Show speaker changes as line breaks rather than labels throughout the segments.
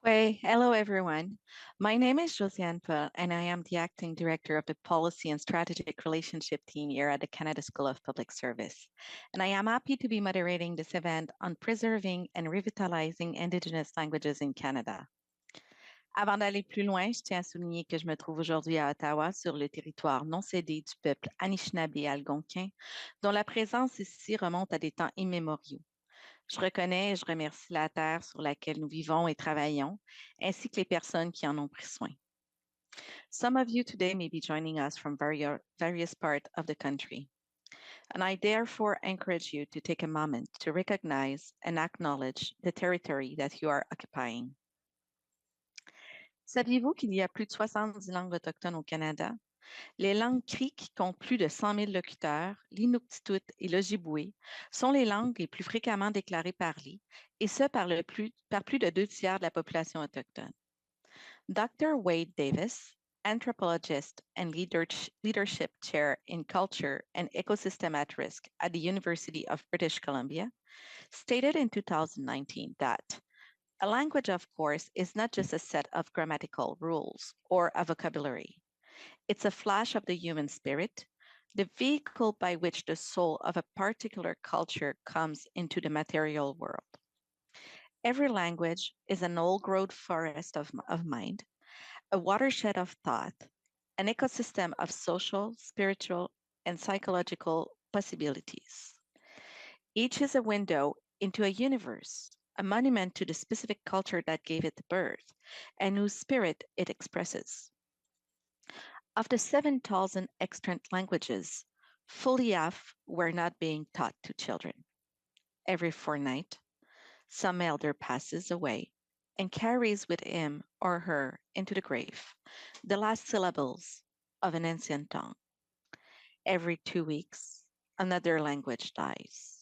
Way, hello everyone. My name is Josiane Paul, and I am the acting director of the Policy and Strategic Relationship team here at the Canada School of Public Service. And I am happy to be moderating this event on preserving and revitalizing Indigenous languages in Canada. Avant d'aller plus loin, je tiens à souligner que je me trouve aujourd'hui à Ottawa, sur le territoire non cédé du peuple Anishinaabe-Algonquin, dont la présence ici remonte à des temps immémoriaux. Je reconnais et je remercie la terre sur laquelle nous vivons et travaillons, ainsi que les personnes qui en ont pris soin. Some of you today may be joining us from various parts of the country, and I therefore encourage you to take a moment to recognize and acknowledge the territory that you are occupying. Saviez-vous qu'il y a plus de 70 langues autochtones au Canada? Les langues cri qui comptent plus de 100 000 locuteurs, l'inuktitut et l'ojibwe, sont les langues les plus fréquemment déclarées parlées, et ce par plus de 2 tiers de la population autochtone. Dr. Wade Davis, anthropologist and leadership chair in culture and ecosystem at risk at the University of British Columbia, stated in 2019 that a language, of course, is not just a set of grammatical rules or a vocabulary. It's a flash of the human spirit, the vehicle by which the soul of a particular culture comes into the material world. Every language is an old-growth forest of mind, a watershed of thought, an ecosystem of social, spiritual, and psychological possibilities. Each is a window into a universe, a monument to the specific culture that gave it birth, and whose spirit it expresses. Of the 7,000 extant languages, fully half were not being taught to children. Every fortnight, some elder passes away and carries with him or her into the grave the last syllables of an ancient tongue. Every 2 weeks, another language dies.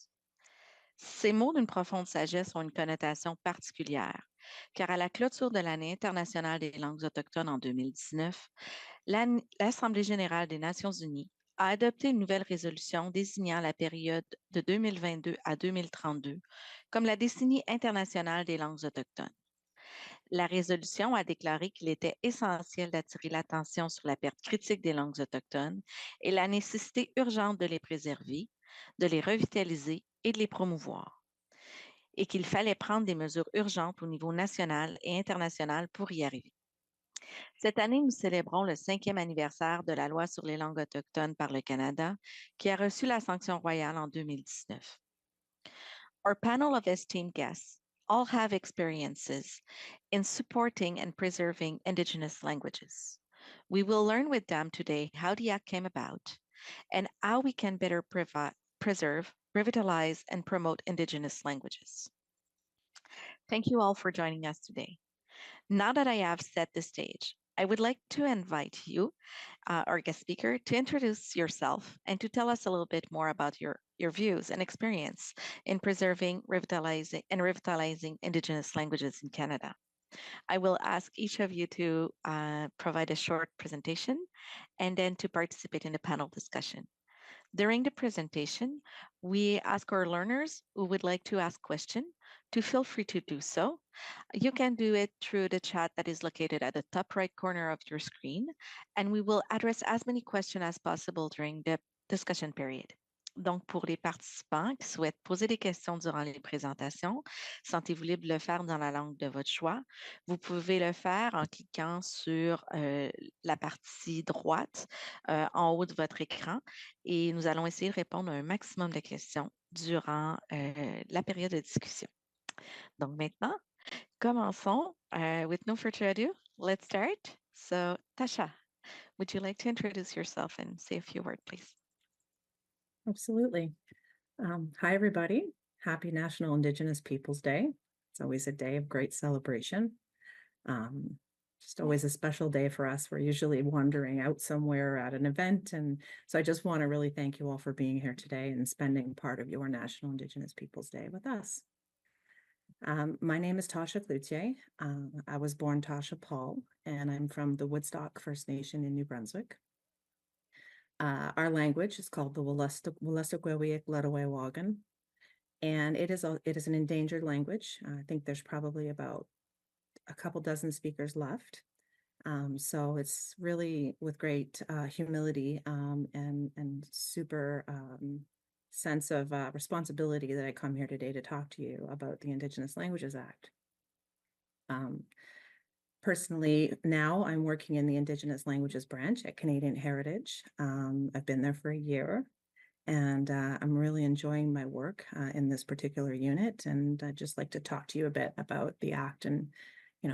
Ces mots d'une profonde sagesse ont une connotation particulière, car à la clôture de l'Année internationale des langues autochtones en 2019, l'Assemblée générale des Nations unies a adopté une nouvelle résolution désignant la période de 2022 à 2032 comme la décennie internationale des langues autochtones. La résolution a déclaré qu'il était essentiel d'attirer l'attention sur la perte critique des langues autochtones et la nécessité urgente de les préserver, de les revitaliser et de les promouvoir, et qu'il fallait prendre des mesures urgentes au niveau national et international pour y arriver. Cette année, nous célébrons le 5e anniversaire de la loi sur les langues autochtones par le Canada, qui a reçu la sanction royale en 2019. Our panel of esteemed guests all have experiences in supporting and preserving Indigenous languages. We will learn with them today how the act came about and how we can better preserve, revitalize, and promote Indigenous languages. Thank you all for joining us today. Now that I have set the stage, I would like to invite you, our guest speaker, to introduce yourself and to tell us a little bit more about your views and experience in preserving, revitalizing Indigenous languages in Canada. I will ask each of you to provide a short presentation and then to participate in the panel discussion. During the presentation, we ask our learners who would like to ask questions to feel free to do so. You can do it through the chat that is located at the top right corner of your screen, and we will address as many questions as possible during the discussion period. Donc, pour les participants qui souhaitent poser des questions durant les présentations, sentez-vous libre de le faire dans la langue de votre choix. Vous pouvez le faire en cliquant sur la partie droite en haut de votre écran et nous allons essayer de répondre à un maximum de questions durant la période de discussion. Donc maintenant, commençons. With no further ado, let's start. So, Tasha, would you like to introduce yourself and say a few words, please?
Absolutely. Hi, everybody. Happy National Indigenous Peoples Day. It's always a day of great celebration. Just always a special day for us. We're usually wandering out somewhere at an event. And so I just want to really thank you all for being here today and spending part of your National Indigenous Peoples Day with us. My name is Tasha Cloutier. I was born Tasha Paul, and I'm from the Woodstock First Nation in New Brunswick. Our language is called the Wolastoqiyik Ledawaiwagan, and it is an endangered language. I think there's probably about a couple dozen speakers left. So it's really with great humility and super sense of responsibility that I come here today to talk to you about the Indigenous Languages Act. Personally, now I'm working in the Indigenous Languages branch at Canadian Heritage. I've been there for a year, and I'm really enjoying my work in this particular unit. And I'd just like to talk to you a bit about the Act and,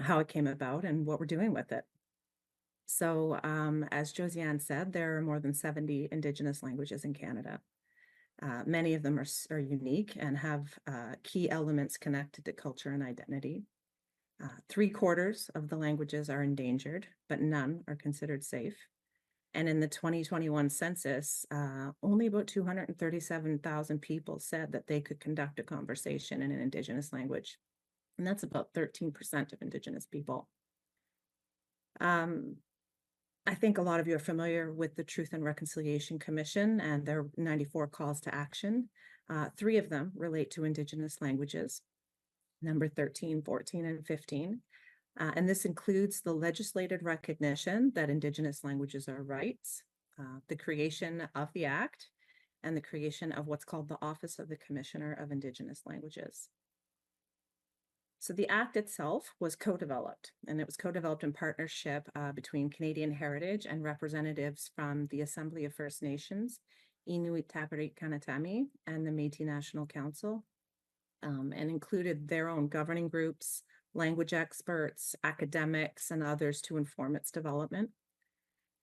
how it came about and what we're doing with it. So, as Josiane said, there are more than 70 Indigenous languages in Canada. Many of them are unique and have key elements connected to culture and identity. 3/4 of the languages are endangered, but none are considered safe. And in the 2021 census, only about 237,000 people said that they could conduct a conversation in an Indigenous language. And that's about 13% of Indigenous people. I think a lot of you are familiar with the Truth and Reconciliation Commission and their 94 calls to action. 3 of them relate to Indigenous languages, number 13, 14, and 15. And this includes the legislated recognition that Indigenous languages are rights, the creation of the Act, and the creation of what's called the Office of the Commissioner of Indigenous Languages. So the Act itself was co-developed, and it was co-developed in partnership between Canadian Heritage and representatives from the Assembly of First Nations, Inuit Tapiriit Kanatami, and the Métis National Council, and included their own governing groups, language experts, academics, and others to inform its development.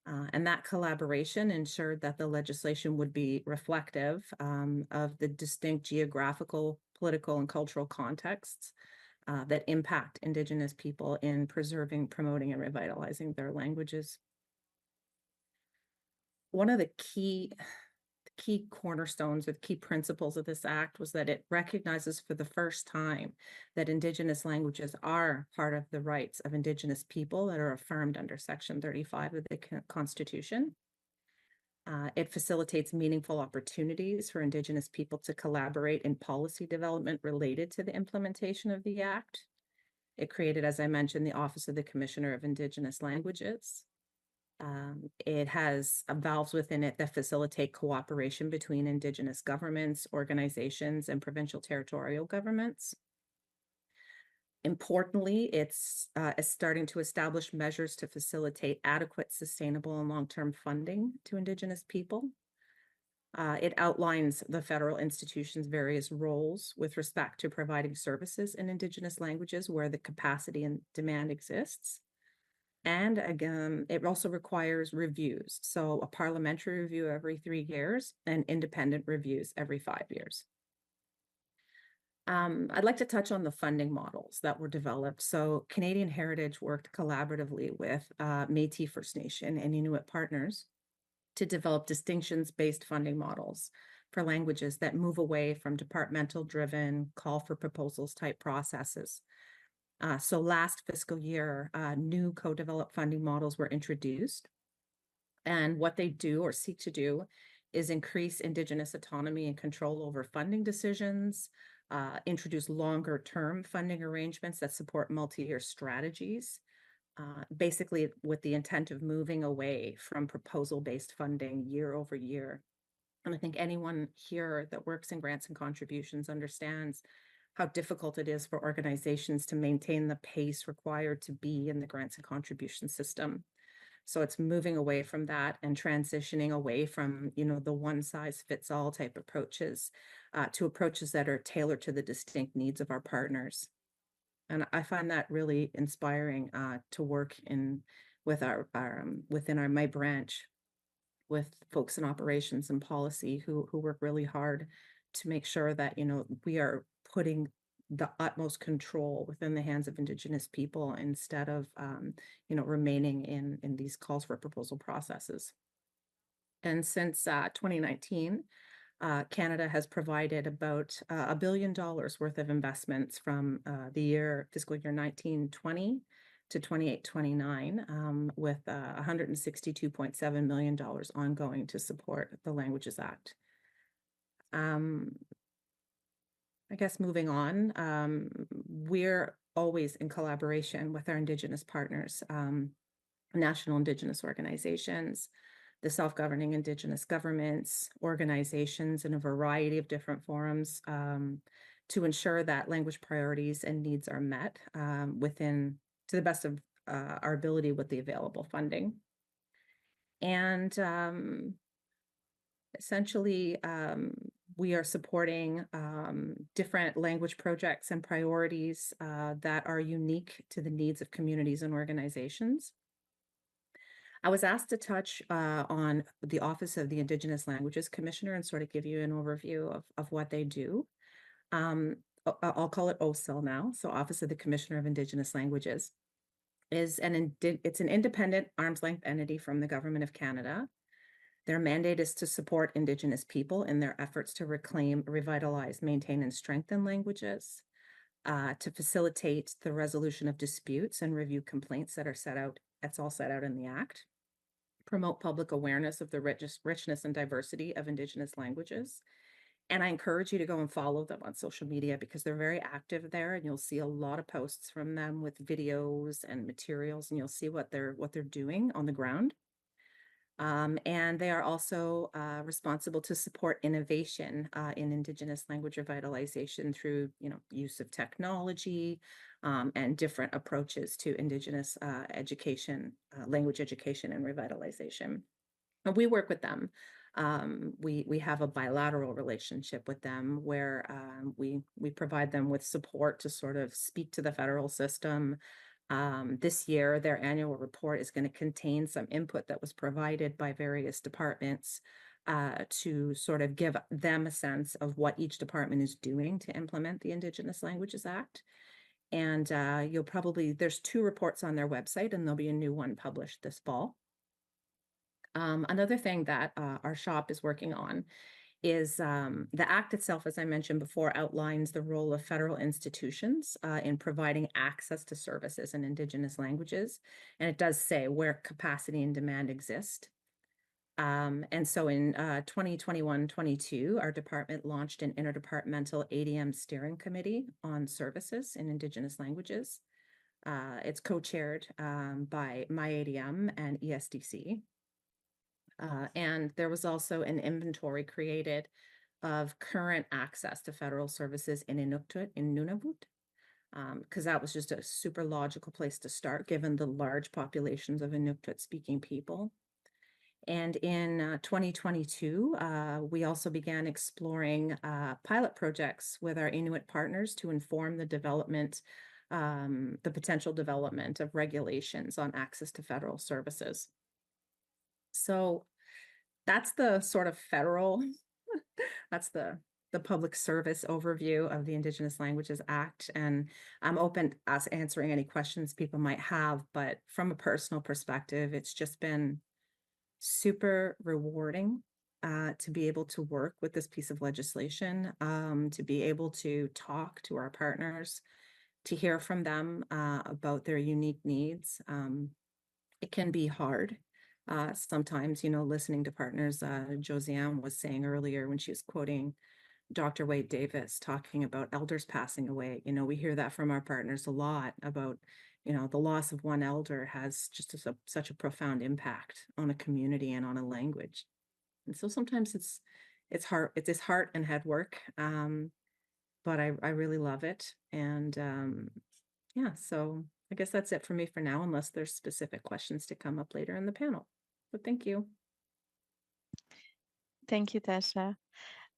And that collaboration ensured that the legislation would be reflective of the distinct geographical, political, and cultural contexts that impact Indigenous people in preserving, promoting, and revitalizing their languages. One of the key cornerstones or the key principles of this act was that it recognizes for the first time that Indigenous languages are part of the rights of Indigenous people that are affirmed under Section 35 of the Constitution. It facilitates meaningful opportunities for Indigenous people to collaborate in policy development related to the implementation of the Act. It created, as I mentioned, the Office of the Commissioner of Indigenous Languages. It has valves within it that facilitate cooperation between Indigenous governments, organizations, and provincial territorial governments. Importantly, it's starting to establish measures to facilitate adequate, sustainable, and long-term funding to Indigenous people. It outlines the federal institution's various roles with respect to providing services in Indigenous languages where the capacity and demand exists. And again, it also requires reviews. So a parliamentary review every 3 years and independent reviews every 5 years. I'd like to touch on the funding models that were developed. So Canadian Heritage worked collaboratively with Métis First Nation and Inuit partners to develop distinctions-based funding models for languages that move away from departmental-driven call for proposals type processes. So last fiscal year, new co-developed funding models were introduced. And what they do or seek to do is increase Indigenous autonomy and control over funding decisions, introduce longer term funding arrangements that support multi-year strategies, basically with the intent of moving away from proposal-based funding year over year. And I think anyone here that works in grants and contributions understands how difficult it is for organizations to maintain the pace required to be in the grants and contribution system. So it's moving away from that and transitioning away from, the one-size-fits-all type approaches to approaches that are tailored to the distinct needs of our partners. And I find that really inspiring to work within my branch with folks in operations and policy who work really hard to make sure that, we are putting the utmost control within the hands of Indigenous people instead of, remaining in these calls for proposal processes. And since 2019, Canada has provided about $1 billion worth of investments from the fiscal year 1920 to 28-29, with $162.7 million ongoing to support the Languages Act. I guess moving on, we're always in collaboration with our Indigenous partners, national Indigenous organizations, the self-governing Indigenous governments, organizations in a variety of different forums, to ensure that language priorities and needs are met to the best of our ability with the available funding. And essentially, we are supporting different language projects and priorities that are unique to the needs of communities and organizations. I was asked to touch on the Office of the Indigenous Languages Commissioner and sort of give you an overview of what they do. I'll call it OSIL now, so Office of the Commissioner of Indigenous Languages. It's an independent arm's length entity from the Government of Canada. Their mandate is to support Indigenous people in their efforts to reclaim, revitalize, maintain, and strengthen languages, to facilitate the resolution of disputes and review complaints that's all set out in the Act, promote public awareness of the richness and diversity of Indigenous languages. And I encourage you to go and follow them on social media because they're very active there, and you'll see a lot of posts from them with videos and materials, and you'll see what they're doing on the ground. And they are also responsible to support innovation in Indigenous language revitalization through, use of technology and different approaches to Indigenous education, language education and revitalization. And we work with them. We have a bilateral relationship with them where we provide them with support to sort of speak to the federal system. This year, their annual report is going to contain some input that was provided by various departments to sort of give them a sense of what each department is doing to implement the Indigenous Languages Act. And there's 2 reports on their website, and there'll be a new one published this fall. Another thing that our shop is working on is the Act itself, as I mentioned before, outlines the role of federal institutions in providing access to services in Indigenous languages. And it does say where capacity and demand exist. And so in 2021-22, our department launched an interdepartmental ADM steering committee on services in Indigenous languages. It's co-chaired by MyADM and ESDC. And there was also an inventory created of current access to federal services in Inuktitut in Nunavut, because that was just a super logical place to start, given the large populations of Inuktitut-speaking people. And in 2022, we also began exploring pilot projects with our Inuit partners to inform the potential development of regulations on access to federal services. So that's the sort of federal, that's the public service overview of the Indigenous Languages Act. And I'm open to us answering any questions people might have, but from a personal perspective, it's just been super rewarding to be able to work with this piece of legislation, to be able to talk to our partners, to hear from them about their unique needs. It can be hard. Sometimes, listening to partners, Josiane was saying earlier when she was quoting Dr. Wade Davis talking about elders passing away. We hear that from our partners a lot about, the loss of one elder has just such a profound impact on a community and on a language. And so sometimes it's hard, it's this heart and head work, but I really love it. And yeah, so I guess that's it for me for now, unless there's specific questions to come up later in the panel. But thank you.
Thank you, Tasha.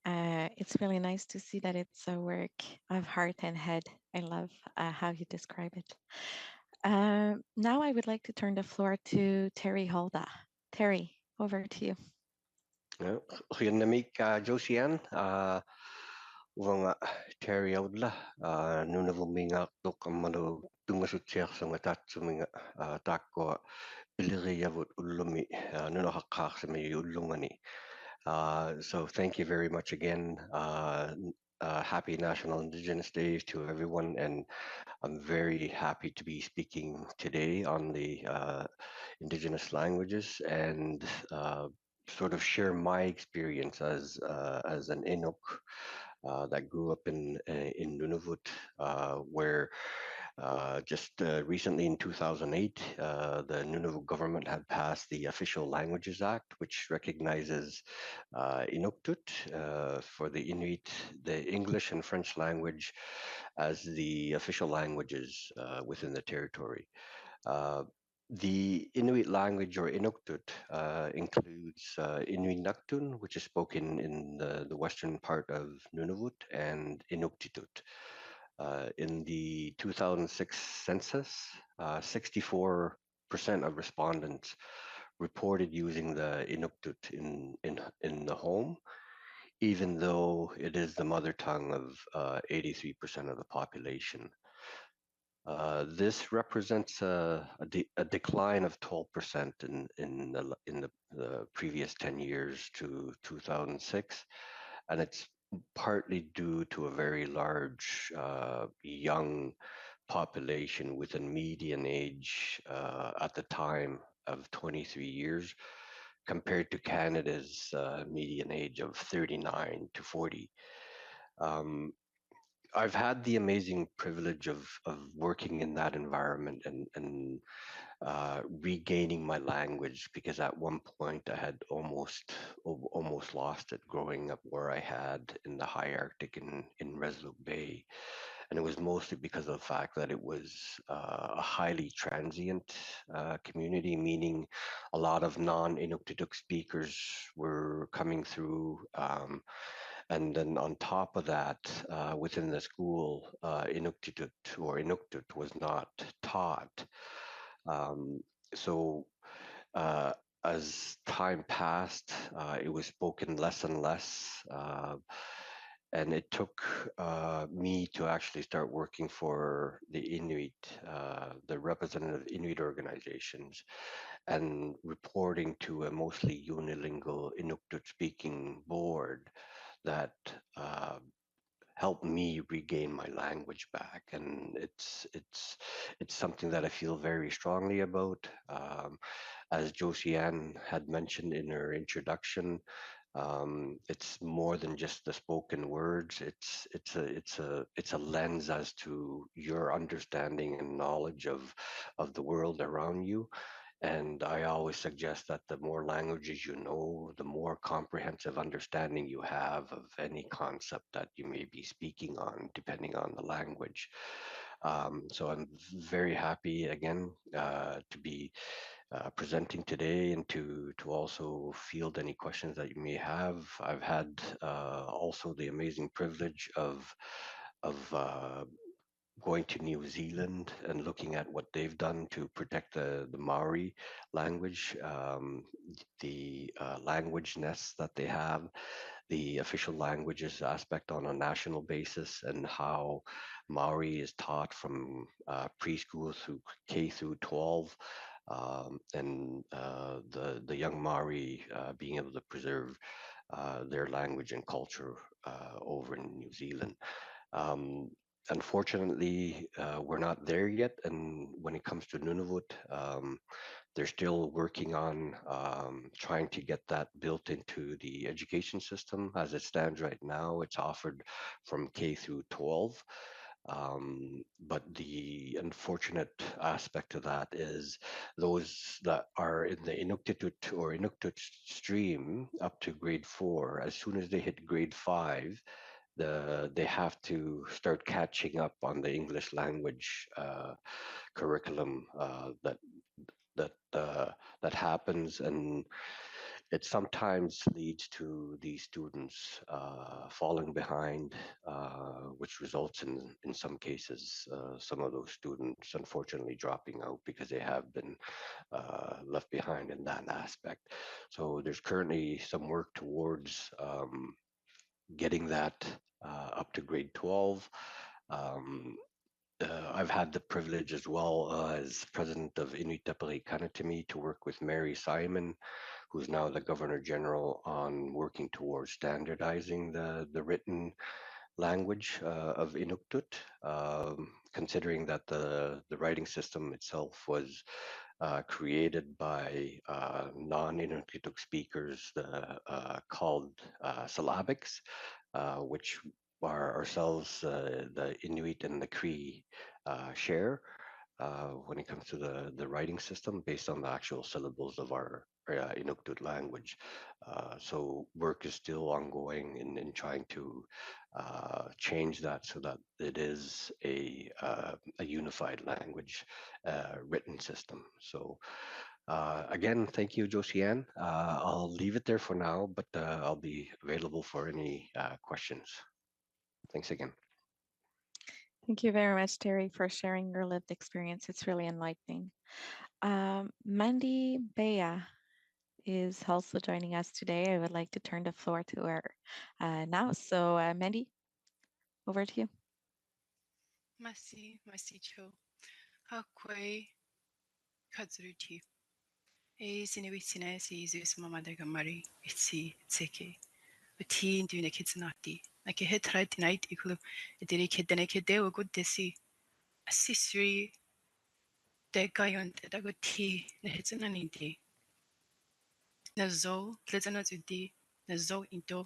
It's really nice to see that it's a work of heart and head. I love how you describe it. Now I would like to turn the floor to Terry Holda. Terry, over to you.
Goedemiddag, Josiane. Vâng ạ, Terry Audla, Nunavut Minga, Dokamano, Tungasutier, Sangatat, Suminga, Tako, Iliriavut Ulumi, Nunahakar, Semi Ulungani. So thank you very much again. Happy National Indigenous Days to everyone, and I'm very happy to be speaking today on the Indigenous languages and sort of share my experience as an Inuk that grew up in Nunavut, where Just recently in 2008, the Nunavut government had passed the Official Languages Act, which recognizes Inuktitut for the Inuit, the English and French language as the official languages within the territory. The Inuit language or Inuktitut includes Inuit Naktun, which is spoken in the western part of Nunavut, and Inuktitut. In the 2006 census, 64% of respondents reported using the Inuktitut in the home, even though it is the mother tongue of 83% of the population. This represents a decline of 12% in the previous 10 years to 2006, and it's partly due to a very large young population with a median age at the time of 23 years compared to Canada's median age of 39 to 40. Um, I've had the amazing privilege of working in that environment and regaining my language, because at one point I had almost lost it growing up where I had in the high Arctic in Resolute Bay. And it was mostly because of the fact that it was a highly transient community, meaning a lot of non-Inuktitut speakers were coming through. And then on top of that, within the school, Inuktitut or Inuktitut was not taught. Um, so uh, as time passed, it was spoken less and less. And it took me to actually start working for the Inuit, the representative Inuit organizations, and reporting to a mostly unilingual Inuktitut speaking board that helped me regain my language back. And it's something that I feel very strongly about. As Josiane had mentioned in her introduction, it's more than just the spoken words. It's a lens as to your understanding and knowledge of the world around you. And I always suggest that the more languages you know, the more comprehensive understanding you have of any concept that you may be speaking on, depending on the language. So I'm very happy again to be presenting today, and to also field any questions that you may have. I've had also the amazing privilege of going to New Zealand and looking at what they've done to protect the Maori language, the language nests that they have, the official languages aspect on a national basis, and how Maori is taught from preschool through K through 12. And the young Maori being able to preserve their language and culture over in New Zealand. Um, Unfortunately, we're not there yet. And when it comes to Nunavut, they're still working on trying to get that built into the education system. As it stands right now, it's offered from K through 12. But the unfortunate aspect of that is those that are in the Inuktitut or Inuktitut stream up to grade 4, as soon as they hit grade 5, they have to start catching up on the English language curriculum that happens, and it sometimes leads to these students falling behind, which results in some cases some of those students unfortunately dropping out because they have been left behind in that aspect. So there's currently some work towards getting that up to grade 12. Um, I've had the privilege as well as president of Inuit Kanatimi to work with Mary Simon, who's now the Governor General, on working towards standardizing the written language of Inuktitut, considering that the writing system itself was created by non-Inuktitut speakers called syllabics, which ourselves, the Inuit and the Cree, share when it comes to the writing system based on the actual syllables of our Inuktitut language. So work is still ongoing in trying to change that so that it is a unified language written system. So again, thank you, Josiane. I'll leave it there for now, but I'll be available for any questions. Thanks again.
Thank you very much, Terry, for sharing your lived experience. It's really enlightening. Mandy Bea is also joining us today. I would like to turn the floor to her now. So, Mandy, over to you.
Merci, Joe. Hakwe Kazuruti. Siniwisine, si Zeus Mamada Gamari, Itsi, Tseke. Uti, Duna Kitsanati. Like a hit right tonight, Ikulu, a delicate Denekede, good desi. A sisri, de Gayon, the good tea, the Hitsananiti. Nazo, Tlizanazudi, Nazo into,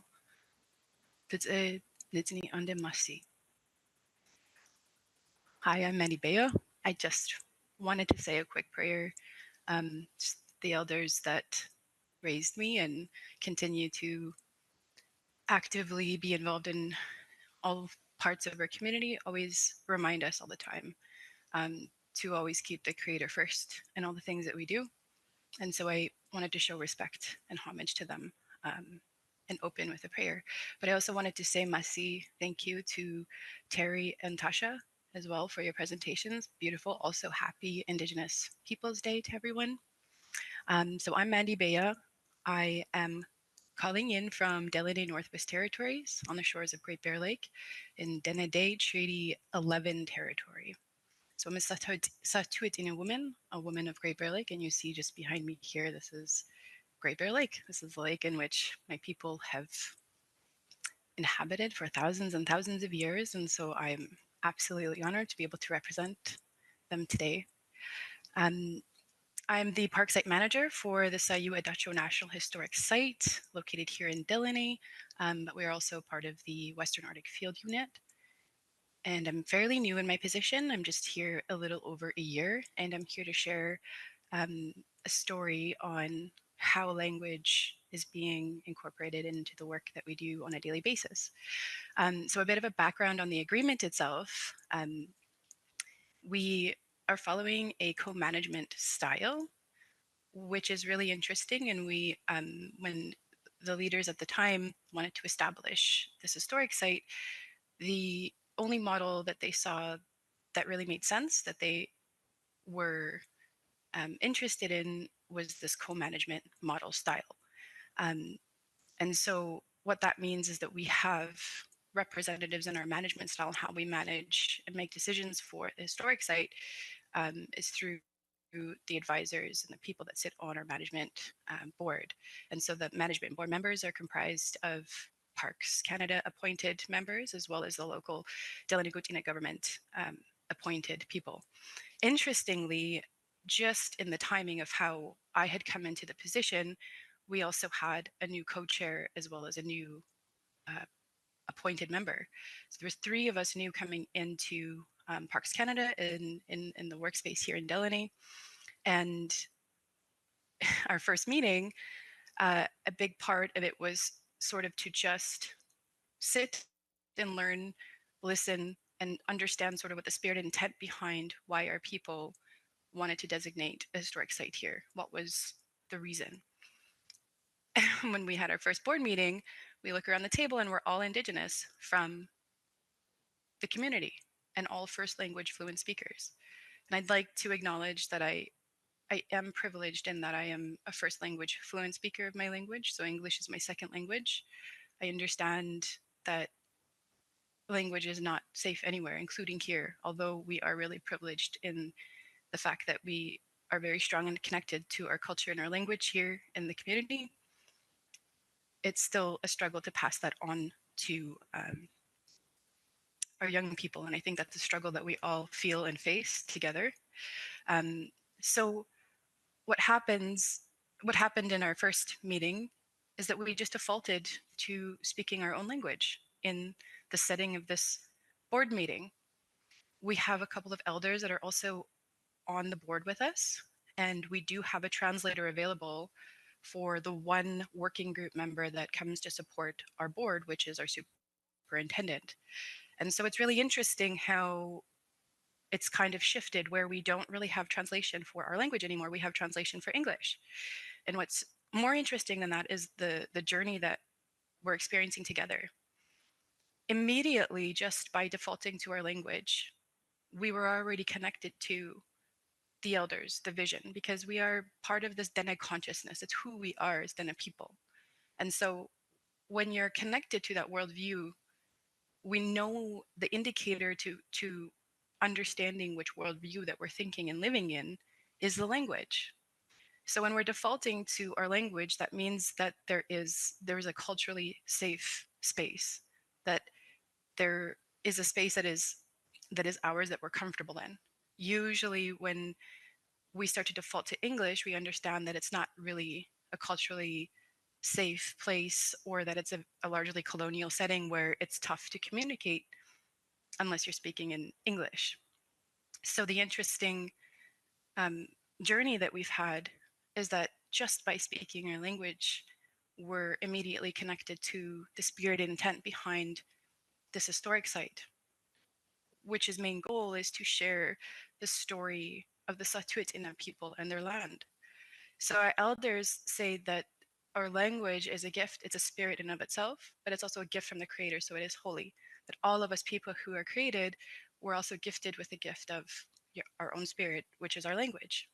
that's a litany under Masi. Hi, I'm Mandy Bea. I just wanted to say a quick prayer. The elders that raised me and continue to actively be involved in all parts of our community always remind us all the time to always keep the creator first in all the things that we do. And so I wanted to show respect and homage to them and open with a prayer. But I also wanted to say Masi, thank you to Terry and Tasha as well for your presentations. Beautiful. Also happy Indigenous Peoples Day to everyone. So I'm Mandy Bea. I am calling in from Delaney Northwest Territories on the shores of Great Bear Lake in Denedeh Treaty 11 territory. So I'm a Satuitina woman, a woman of Great Bear Lake, and you see just behind me here, this is Great Bear Lake. This is the lake in which my people have inhabited for thousands and thousands of years, and so I'm absolutely honored to be able to represent them today. I'm the park site manager for the Sayu Adacho National Historic Site located here in Delaney, but we're also part of the Western Arctic Field Unit. And I'm fairly new in my position. I'm just here a little over a year, and I'm here to share a story on how language is being incorporated into the work that we do on a daily basis. So a bit of a background on the agreement itself. We are following a co-management style, which is really interesting. And we, when the leaders at the time wanted to establish this historic site, the only model that they saw that really made sense, that they were interested in, was this co-management model style. And so what that means is that we have representatives in our management style, how we manage and make decisions for the historic site is through the advisors and the people that sit on our management board. And so the management board members are comprised of Parks Canada appointed members, as well as the local Delaney government appointed people. Interestingly, just in the timing of how I had come into the position, we also had a new co-chair as well as a new appointed member. So there was 3 of us new coming into Parks Canada in the workspace here in Delaney. And our first meeting, a big part of it was sort of to just sit and learn, listen, and understand sort of what the spirit and intent behind why our people wanted to designate a historic site here. What was the reason? When we had our first board meeting, we look around the table and we're all Indigenous from the community and all first language fluent speakers. And I'd like to acknowledge that I am privileged in that I am a first language fluent speaker of my language. So English is my second language. I understand that language is not safe anywhere, including here, although we are really privileged in the fact that we are very strong and connected to our culture and our language here in the community. It's still a struggle to pass that on to our young people. And I think that's a struggle that we all feel and face together. So what happened in our first meeting is that we just defaulted to speaking our own language in the setting of this board meeting. We have a couple of elders that are also on the board with us, and we do have a translator available for the one working group member that comes to support our board, which is our superintendent. And so it's really interesting how it's kind of shifted where we don't really have translation for our language anymore. We have translation for English. And what's more interesting than that is the journey that we're experiencing together. Immediately, just by defaulting to our language, we were already connected to the elders, the vision, because we are part of this Dene consciousness. It's who we are as Dene people. And so when you're connected to that worldview, we know the indicator to understanding which worldview that we're thinking and living in is the language. So when we're defaulting to our language, that means that there's a culturally safe space, that there is a space that is ours, that we're comfortable in. Usually when we start to default to English, we understand that it's not really a culturally safe place, or that it's a largely colonial setting where it's tough to communicate unless you're speaking in English. So the interesting journey that we've had is that just by speaking our language, we're immediately connected to the spirit and intent behind this historic site, which his main goal is to share the story of the Satuit Inna people and their land. So our elders say that our language is a gift. It's a spirit in of itself, but it's also a gift from the creator. So it is holy, that all of us people who are created, we're also gifted with the gift of our own spirit, which is our language.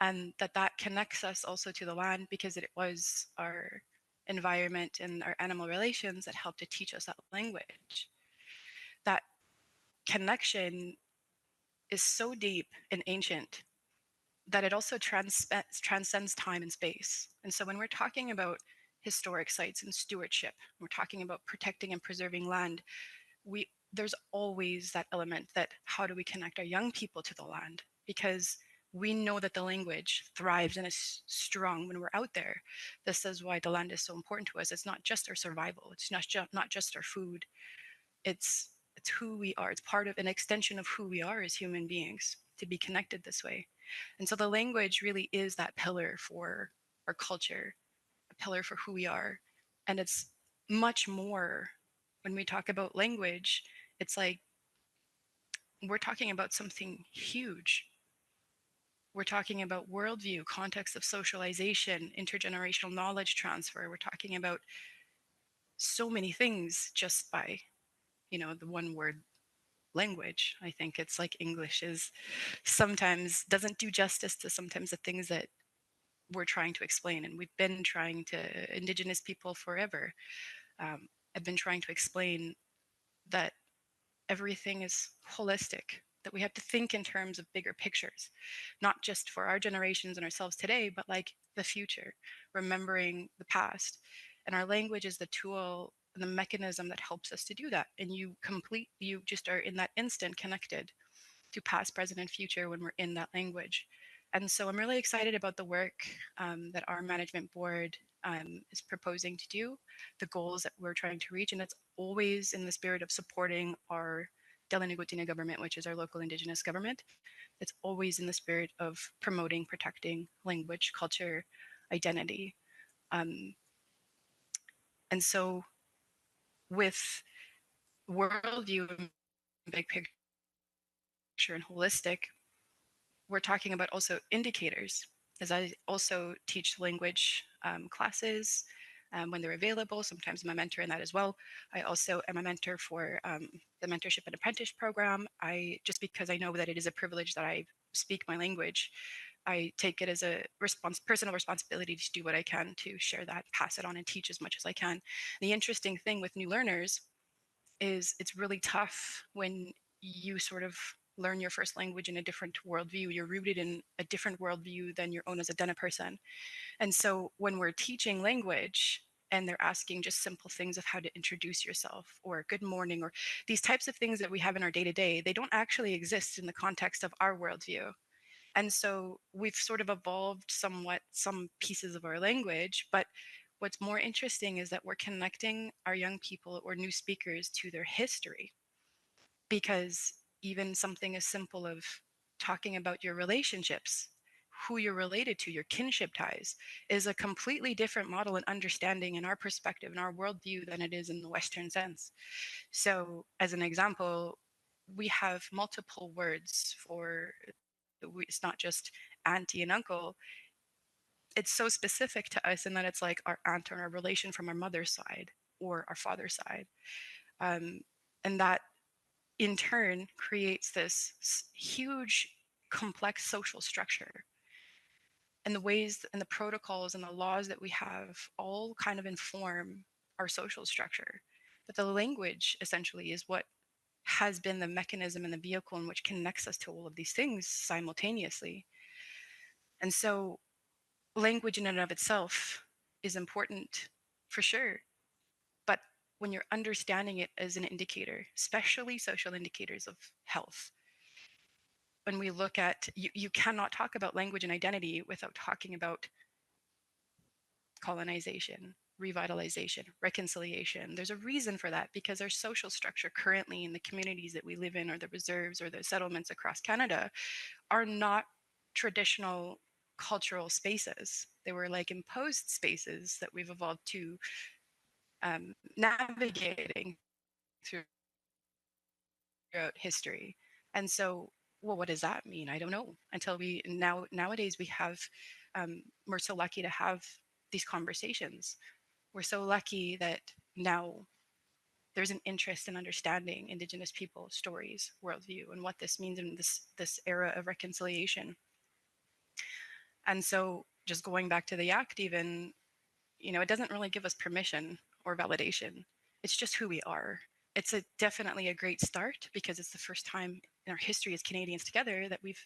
And that connects us also to the land, because it was our environment and our animal relations that helped to teach us that language. That connection is so deep and ancient that it also transcends time and space. And so when we're talking about historic sites and stewardship, we're talking about protecting and preserving land, there's always that element that how do we connect our young people to the land? Because we know that the language thrives and is strong when we're out there. This is why the land is so important to us. It's not just our survival. It's not just our food. It's who we are. It's part of an extension of who we are as human beings, to be connected this way. And so the language really is that pillar for our culture, a pillar for who we are. And it's much more. When we talk about language, it's like we're talking about something huge. We're talking about worldview, context of socialization, intergenerational knowledge transfer. We're talking about so many things just by, the one word language. I think it's like English is sometimes doesn't do justice to sometimes the things that we're trying to explain. And we've been trying to, Indigenous people forever, have been trying to explain that everything is holistic, that we have to think in terms of bigger pictures, not just for our generations and ourselves today, but like the future, remembering the past. And our language is the tool and the mechanism that helps us to do that. And you just are in that instant connected to past, present, and future when we're in that language. And so I'm really excited about the work that our management board is proposing to do, the goals that we're trying to reach. And it's always in the spirit of supporting our Dela-Nugutina government, which is our local Indigenous government. It's always in the spirit of promoting, protecting language, culture, identity. And so with worldview and big picture and holistic, we're talking about also indicators, as I also teach language classes when they're available. Sometimes I'm a mentor in that as well. I also am a mentor for the mentorship and apprentice program. Just because I know that it is a privilege that I speak my language, I take it as a personal responsibility to do what I can to share that, pass it on, and teach as much as I can. The interesting thing with new learners is it's really tough when you sort of learn your first language in a different worldview. You're rooted in a different worldview than your own as a Dene person. And so when we're teaching language and they're asking just simple things of how to introduce yourself or good morning or these types of things that we have in our day-to-day, they don't actually exist in the context of our worldview. And so we've sort of evolved somewhat some pieces of our language, but what's more interesting is that we're connecting our young people or new speakers to their history, because even something as simple of talking about your relationships, who you're related to, your kinship ties, is a completely different model and understanding in our perspective, in our worldview, than it is in the Western sense. So, as an example, we have multiple words for, it's not just auntie and uncle. It's so specific to us in that it's like our aunt or our relation from our mother's side or our father's side. And that in turn creates this huge, complex social structure. And the ways and the protocols and the laws that we have all kind of inform our social structure. But the language essentially is what has been the mechanism and the vehicle in which connects us to all of these things simultaneously. And so language in and of itself is important for sure. But when you're understanding it as an indicator, especially social indicators of health, when we look at, you cannot talk about language and identity without talking about colonization, revitalization, reconciliation. There's a reason for that, because our social structure currently in the communities that we live in, or the reserves or the settlements across Canada, are not traditional cultural spaces. They were like imposed spaces that we've evolved to navigating throughout history. And so, well, what does that mean? I don't know. Until we nowadays we have, we're so lucky to have these conversations. We're so lucky that now there's an interest in understanding Indigenous people stories, worldview, and what this means in this era of reconciliation. And so, just going back to the act, even, it doesn't really give us permission or validation. It's just who we are. It's definitely a great start, because it's the first time in our history as Canadians together that we've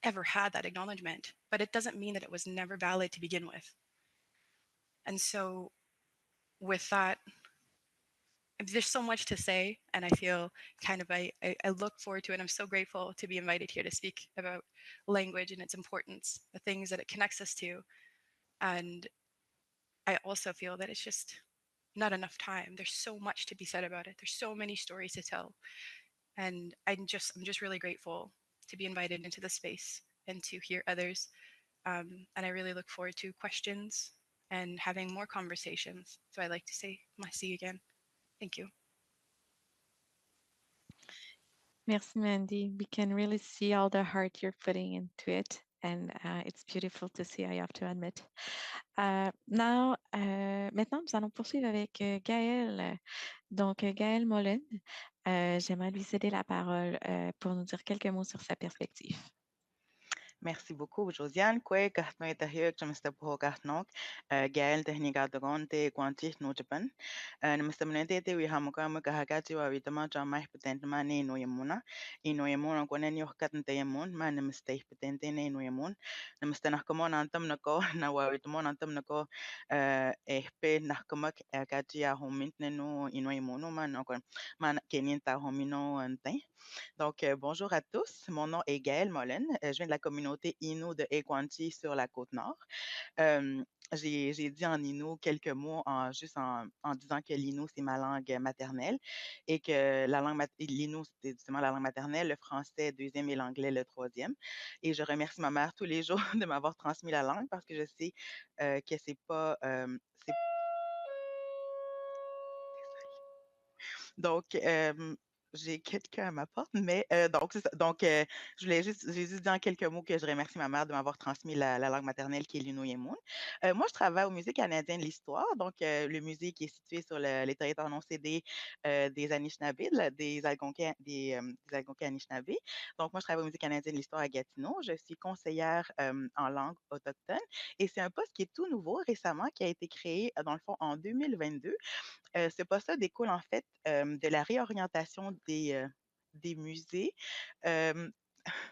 ever had that acknowledgement. But it doesn't mean that it was never valid to begin with. And so, with that, there's so much to say, and I feel kind of, I look forward to it. I'm so grateful to be invited here to speak about language and its importance, the things that it connects us to. And I also feel that it's just not enough time. There's so much to be said about it. There's so many stories to tell. And I'm just really grateful to be invited into the space and to hear others. And I really look forward to questions and having more conversations. So I'd like to say merci again. Thank you.
Merci, Mandy. We can really see all the heart you're putting into it, and it's beautiful to see, I have to admit. Maintenant, nous allons poursuivre avec Gaëlle. Donc, Gaëlle Mollen, j'aimerais lui céder la parole pour nous dire quelques mots sur sa perspective.
Merci beaucoup, Josiane. Kwe kahtno itahiyek chamista puho kahtnok. Gael tehnika dogon te kwanti no Japan. Namista munete te wihamukama kahagachi wa vitama jamai potente mane no yamuna. Ino yamuna kwane ni hokatan te yamun. Ma namista potente ne no yamun. Namista nahkomo nantam nako na wa vitamo nantam nako ehpe nahkomak agachi ya homint no ino yamuno man okon man kenin ta homino ante. Donc, bonjour à tous. Mon nom est Gaëlle Mollen. Je viens de la communauté Innu de Ekwanti sur la Côte-Nord. J'ai dit en Innu quelques mots juste en disant que l'Innu, c'est ma langue maternelle et que l'Innu, c'est justement la langue maternelle, le français deuxième et l'anglais le troisième. Et je remercie ma mère tous les jours de m'avoir transmis la langue parce que je sais que c'est pas... Donc, j'ai quelqu'un à ma porte, mais donc, c'est ça. Donc, j'ai juste dit en quelques mots que je remercie ma mère de m'avoir transmis la langue maternelle qui est l'Innu-Yemmun. Moi, je travaille au Musée canadien de l'histoire, donc le musée qui est situé sur les territoires non cédés des Anishinabés, des Algonquins Anishinabés. Donc, moi, je travaille au Musée canadien de l'histoire à Gatineau. Je suis conseillère en langue autochtone et c'est un poste qui est tout nouveau récemment, qui a été créé, dans le fond, en 2022. Ce poste-là découle en fait de la réorientation des musées.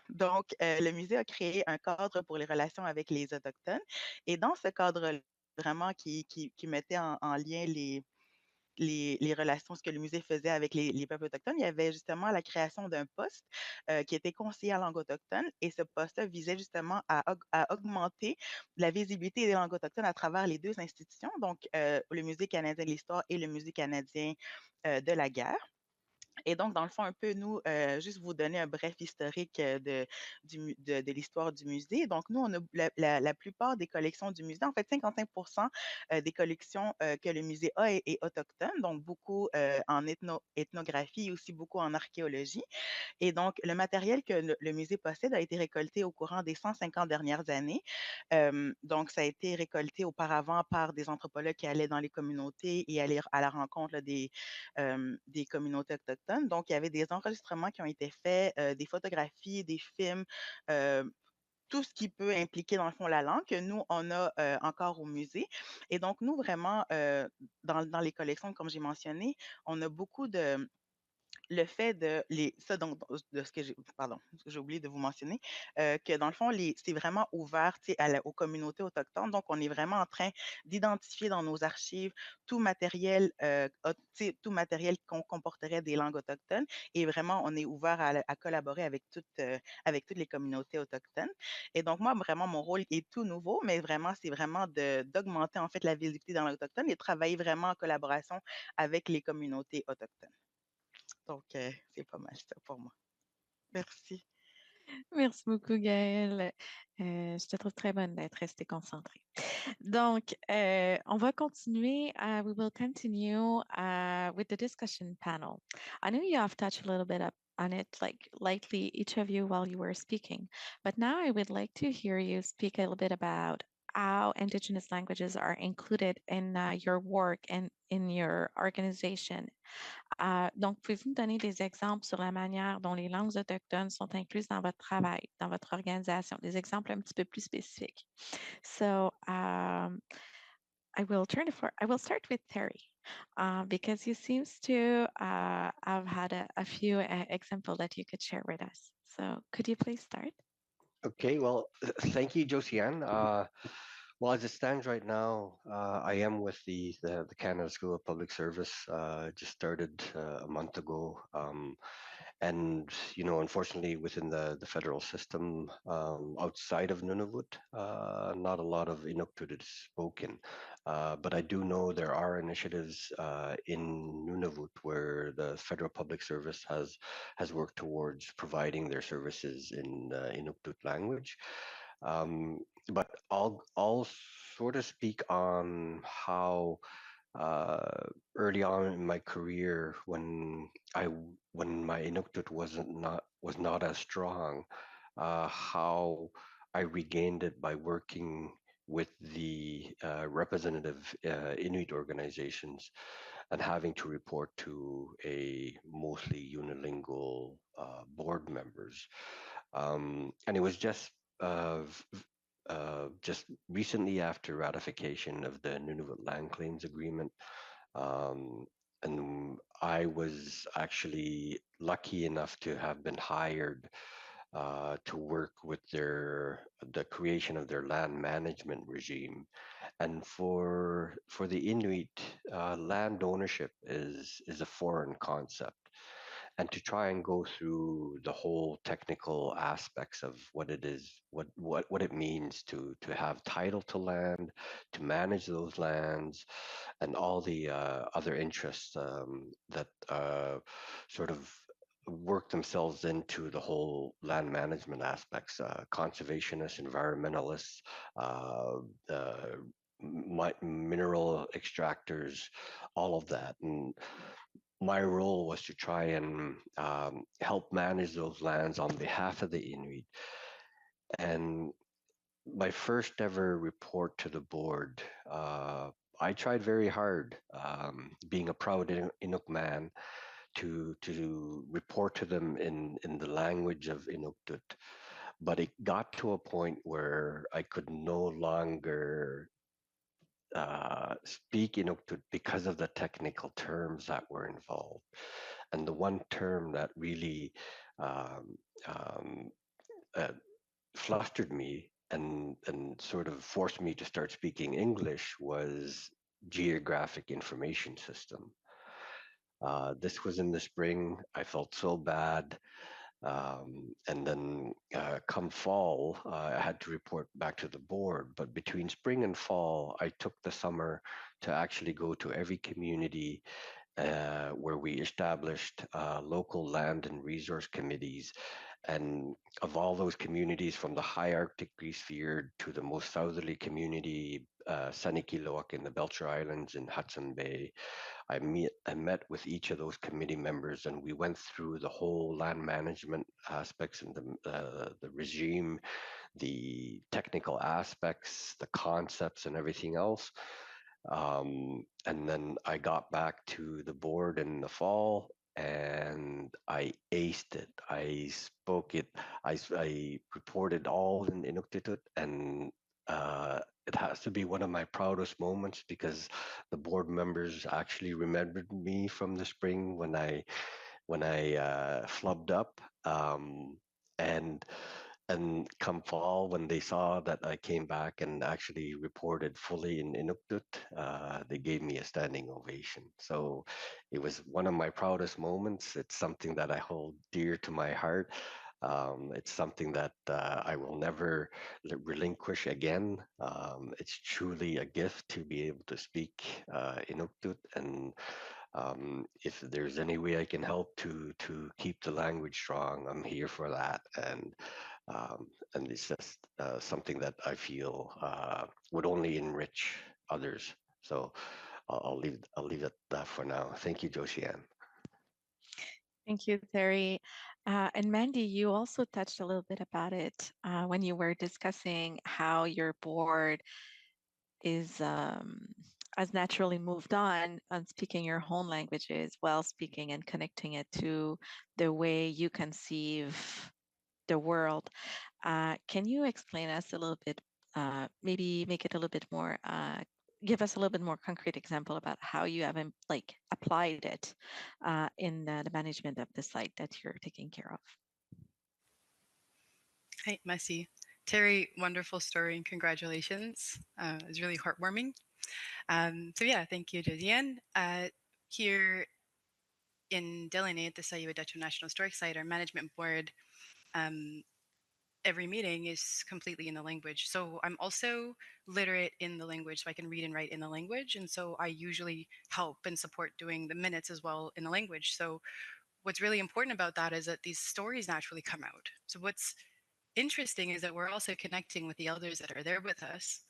Donc, le musée a créé un cadre pour les relations avec les Autochtones. Et dans ce cadre vraiment qui mettait en lien les relations, ce que le musée faisait avec les peuples autochtones, il y avait justement la création d'un poste qui était conseiller en langue autochtone, et ce poste visait justement à augmenter la visibilité des langues autochtones à travers les deux institutions, donc le Musée canadien de l'histoire et le Musée canadien de la guerre. Et donc, dans le fond, un peu, nous, juste vous donner un bref historique de l'histoire du musée. Donc, nous, on a la plupart des collections du musée, en fait, 55% des collections que le musée a est autochtone, donc beaucoup en ethnographie et aussi beaucoup en archéologie. Et donc, le matériel que le musée possède a été récolté au courant des 150 dernières années. Donc, ça a été récolté auparavant par des anthropologues qui allaient dans les communautés et allaient à la rencontre là, des communautés autochtones. Donc, il y avait des enregistrements qui ont été faits, des photographies, des films, tout ce qui peut impliquer, dans le fond, la langue, que nous, on a encore au musée. Et donc, nous, vraiment, dans les collections, comme j'ai mentionné, on a beaucoup de le fait de de ce que j'ai oublié de vous mentionner, que dans le fond, c'est vraiment ouvert aux communautés autochtones. Donc, on est vraiment en train d'identifier dans nos archives tout matériel, tout matériel qu'on comporterait des langues autochtones. Et vraiment, on est ouvert à collaborer avec toutes les communautés autochtones. Et donc, moi, vraiment, mon rôle est tout nouveau, mais vraiment, c'est vraiment d'augmenter en fait la visibilité dans langue autochtone et de travailler vraiment en collaboration avec les communautés autochtones. Donc, c'est pas mal ça pour moi. Merci.
Merci beaucoup, Gaëlle. Je te trouve très bonne d'être restée concentrée. Donc, on va continuer. We will continue with the discussion panel. I know you have touched a little bit on it, like lightly, each of you while you were speaking. But now I would like to hear you speak a little bit about how Indigenous languages are included in your work and in your organization. Donc, pouvez-vous me donner des exemples sur la manière dont les langues autochtones sont incluses dans votre travail, dans votre organisation, des exemples un petit peu plus spécifiques? So, I will start with Terry because he seems to have had a few examples that you could share with us. So, could you please start?
Okay, well, thank you, Josiane. Well, as it stands right now, I am with the Canada School of Public Service. Just started a month ago. And, you know, unfortunately, within the federal system, outside of Nunavut, not a lot of Inuktitut is spoken. But I do know there are initiatives in Nunavut where the federal public service has worked towards providing their services in Inuktitut language. But I'll sort of speak on how early on in my career when my Inuktitut was not as strong, how I regained it by working with the representative Inuit organizations and having to report to a mostly unilingual board members. And it was just recently after ratification of the Nunavut Land Claims Agreement. And I was actually lucky enough to have been hired to work with the creation of their land management regime. And for the Inuit, land ownership is a foreign concept. And to try and go through the whole technical aspects of what it is, what it means to have title to land, to manage those lands, and all the other interests that sort of work themselves into the whole land management aspects, conservationists, environmentalists, mineral extractors, all of that. And my role was to try and help manage those lands on behalf of the Inuit. And my first ever report to the board, I tried very hard, being a proud Inuk man, to report to them in the language of Inuktitut. But it got to a point where I could no longer speak Inuktitut because of the technical terms that were involved. And the one term that really flustered me and sort of forced me to start speaking English was geographic information system. This was in the spring. I felt so bad. And then come fall, I had to report back to the board. But between spring and fall, I took the summer to actually go to every community where we established local land and resource committees. And of all those communities, from the high Arctic Sphere to the most southerly community, Sanikiloaq in the Belcher Islands in Hudson Bay, I met with each of those committee members, and we went through the whole land management aspects and the regime, the technical aspects, the concepts, and everything else. And then I got back to the board in the fall, and I aced it. I spoke it. I reported all in Inuktitut, and it has to be one of my proudest moments because the board members actually remembered me from the spring when I flubbed up, and come fall, when they saw that I came back and actually reported fully in Inuktitut, they gave me a standing ovation. So it was one of my proudest moments. It's something that I hold dear to my heart. It's something that I will never relinquish again. It's truly a gift to be able to speak Inuktitut, and if there's any way I can help to keep the language strong, I'm here for that. And it's just something that I feel would only enrich others. So I'll leave it that for now. Thank you, Josiane.
Thank you, Terry. And Mandy, you also touched a little bit about it when you were discussing how your board is has naturally moved on speaking your own languages while speaking and connecting it to the way you conceive the world. Can you explain us a little bit, maybe make it a little bit more, give us a little bit more concrete example about how you have applied it in the management of the site that you're taking care of?
Hi, Messi. Terry, wonderful story and congratulations. It was really heartwarming. So yeah, thank you, Josiane. Here in Delaney at the Sayua Dutch National Historic Site, our management board, every meeting is completely in the language. So I'm also literate in the language, so I can read and write in the language. And so I usually help and support doing the minutes as well in the language. So what's really important about that is that these stories naturally come out. So what's interesting is that we're also connecting with the elders that are there with us,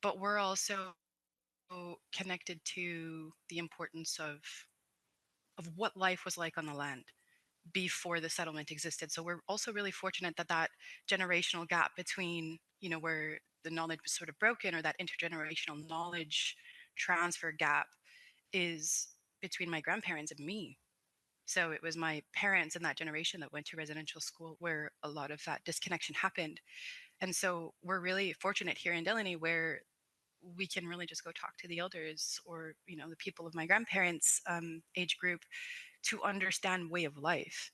but we're also connected to the importance of what life was like on the land before the settlement existed. So we're also really fortunate that that generational gap between, where the knowledge was sort of broken, or that intergenerational knowledge transfer gap is between my grandparents and me. So it was my parents in that generation that went to residential school where a lot of that disconnection happened. And so we're really fortunate here in Delaney where we can really just go talk to the elders, or the people of my grandparents' age group, to understand way of life.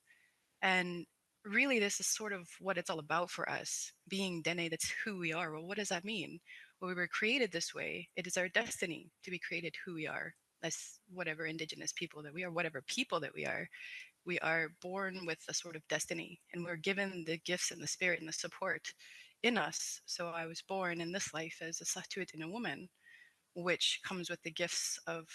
And really, this is sort of what it's all about for us. Being Dene, that's who we are. Well, what does that mean? Well, we were created this way. It is our destiny to be created who we are, as whatever Indigenous people that we are, whatever people that we are. We are born with a sort of destiny, and we're given the gifts and the spirit and the support in us. So I was born in this life as a Satuit in a woman, which comes with the gifts of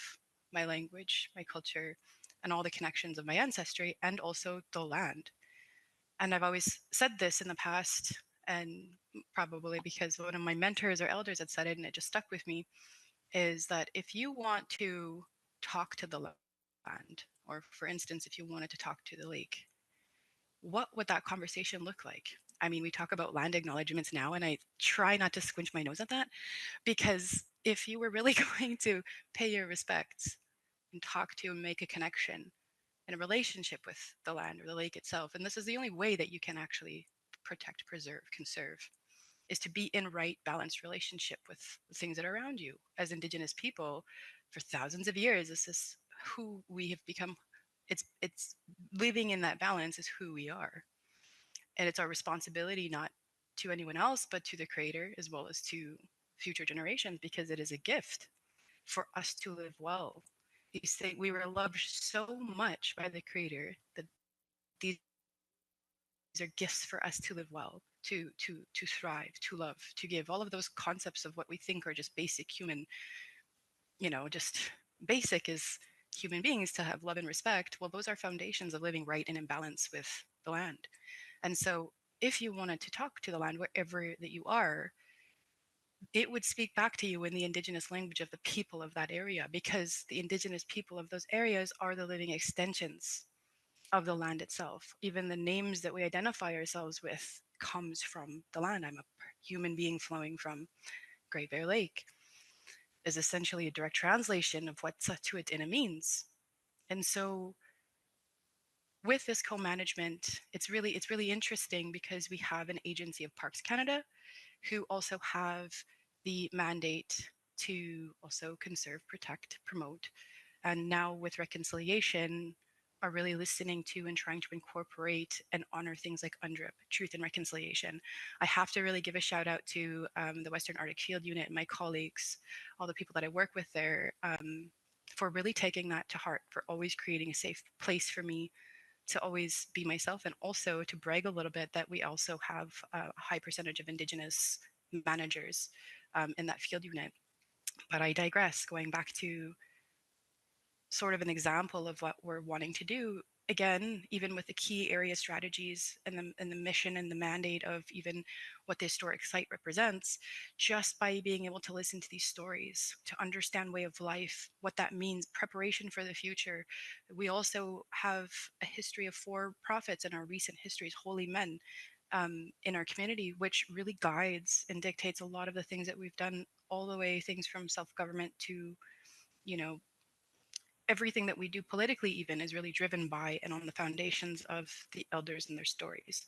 my language, my culture, and all the connections of my ancestry, and also the land. And I've always said this in the past, and probably because one of my mentors or elders had said it and it just stuck with me, is that if you want to talk to the land, or for instance, if you wanted to talk to the lake, what would that conversation look like? I mean, we talk about land acknowledgements now, and I try not to squinch my nose at that, because if you were really going to pay your respects and talk to and make a connection and a relationship with the land or the lake itself, and this is the only way that you can actually protect, preserve, conserve, is to be in right, balanced relationship with the things that are around you. As Indigenous people, for thousands of years, this is who we have become. It's living in that balance is who we are. And it's our responsibility, not to anyone else, but to the Creator as well as to future generations, because it is a gift for us to live well. these things, we were loved so much by the Creator that these are gifts for us to live well, to thrive, to love, to give. All of those concepts of what we think are just basic human, just basic is human beings to have love and respect. Well, those are foundations of living right and in balance with the land. And so if you wanted to talk to the land wherever that you are, it would speak back to you in the Indigenous language of the people of that area, because the Indigenous people of those areas are the living extensions of the land itself. Even the names that we identify ourselves with comes from the land. I'm a human being flowing from Great Bear Lake is essentially a direct translation of what Satu'atina means. And so with this co-management, it's really interesting because we have an agency of Parks Canada who also have the mandate to also conserve, protect, promote, and now with reconciliation are really listening to and trying to incorporate and honor things like UNDRIP, truth and reconciliation. I have to really give a shout out to the Western Arctic Field Unit and my colleagues, all the people that I work with there, for really taking that to heart, for always creating a safe place for me to always be myself, and also to brag a little bit that we also have a high percentage of Indigenous managers in that field unit. But I digress, going back to sort of an example of what we're wanting to do. Again, even with the key area strategies and the mission and the mandate of even what the historic site represents, just by being able to listen to these stories, to understand way of life, what that means, preparation for the future. We also have a history of 4 prophets in our recent histories, holy men, in our community, which really guides and dictates a lot of the things that we've done, all the way things from self-government to, you know, everything that we do politically even is really driven by and on the foundations of the elders and their stories,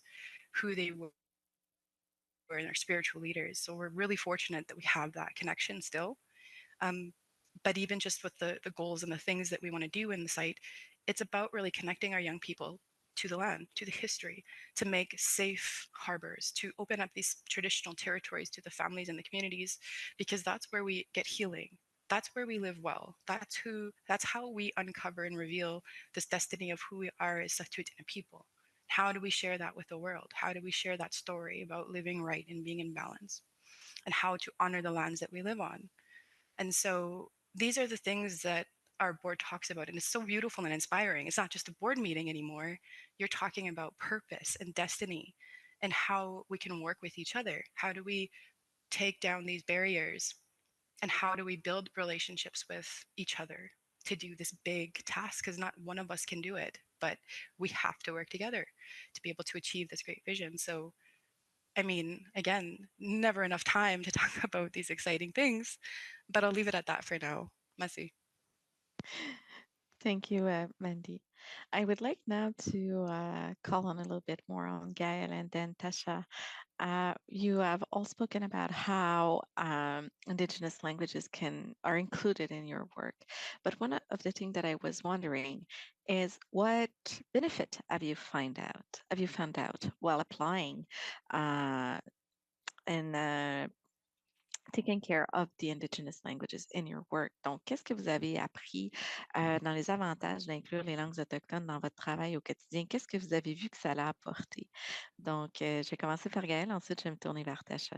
who they were and their spiritual leaders. So we're really fortunate that we have that connection still. Um, but even just with the goals and the things that we want to do in the site, it's about really connecting our young people to the land, to the history, to make safe harbors, to open up these traditional territories to the families and the communities, because that's where we get healing. That's where we live well. That's how we uncover and reveal this destiny of who we are as Satu'atina people. How do we share that with the world? How do we share that story about living right and being in balance? And how to honor the lands that we live on? And so these are the things that our board talks about. And it's so beautiful and inspiring. It's not just a board meeting anymore. You're talking about purpose and destiny and how we can work with each other. How do we take down these barriers? And how do we build relationships with each other to do this big task? Because not one of us can do it, but we have to work together to be able to achieve this great vision. So I mean, again, never enough time to talk about these exciting things, but I'll leave it at that for now. Merci.
Thank you, Mandy. I would like now to call on a little bit more on Gail and then Tasha. You have all spoken about how Indigenous languages are included in your work, but one of the things that I was wondering is what benefit have you found out while applying and taking care of the Indigenous languages in your work. Donc, qu'est-ce que vous avez appris dans les avantages d'inclure les langues autochtones dans votre travail au quotidien? Qu'est-ce que vous avez vu que ça l'a apporté? Donc, je vais commencer par Gaëlle, ensuite je vais me tourner vers Tasha.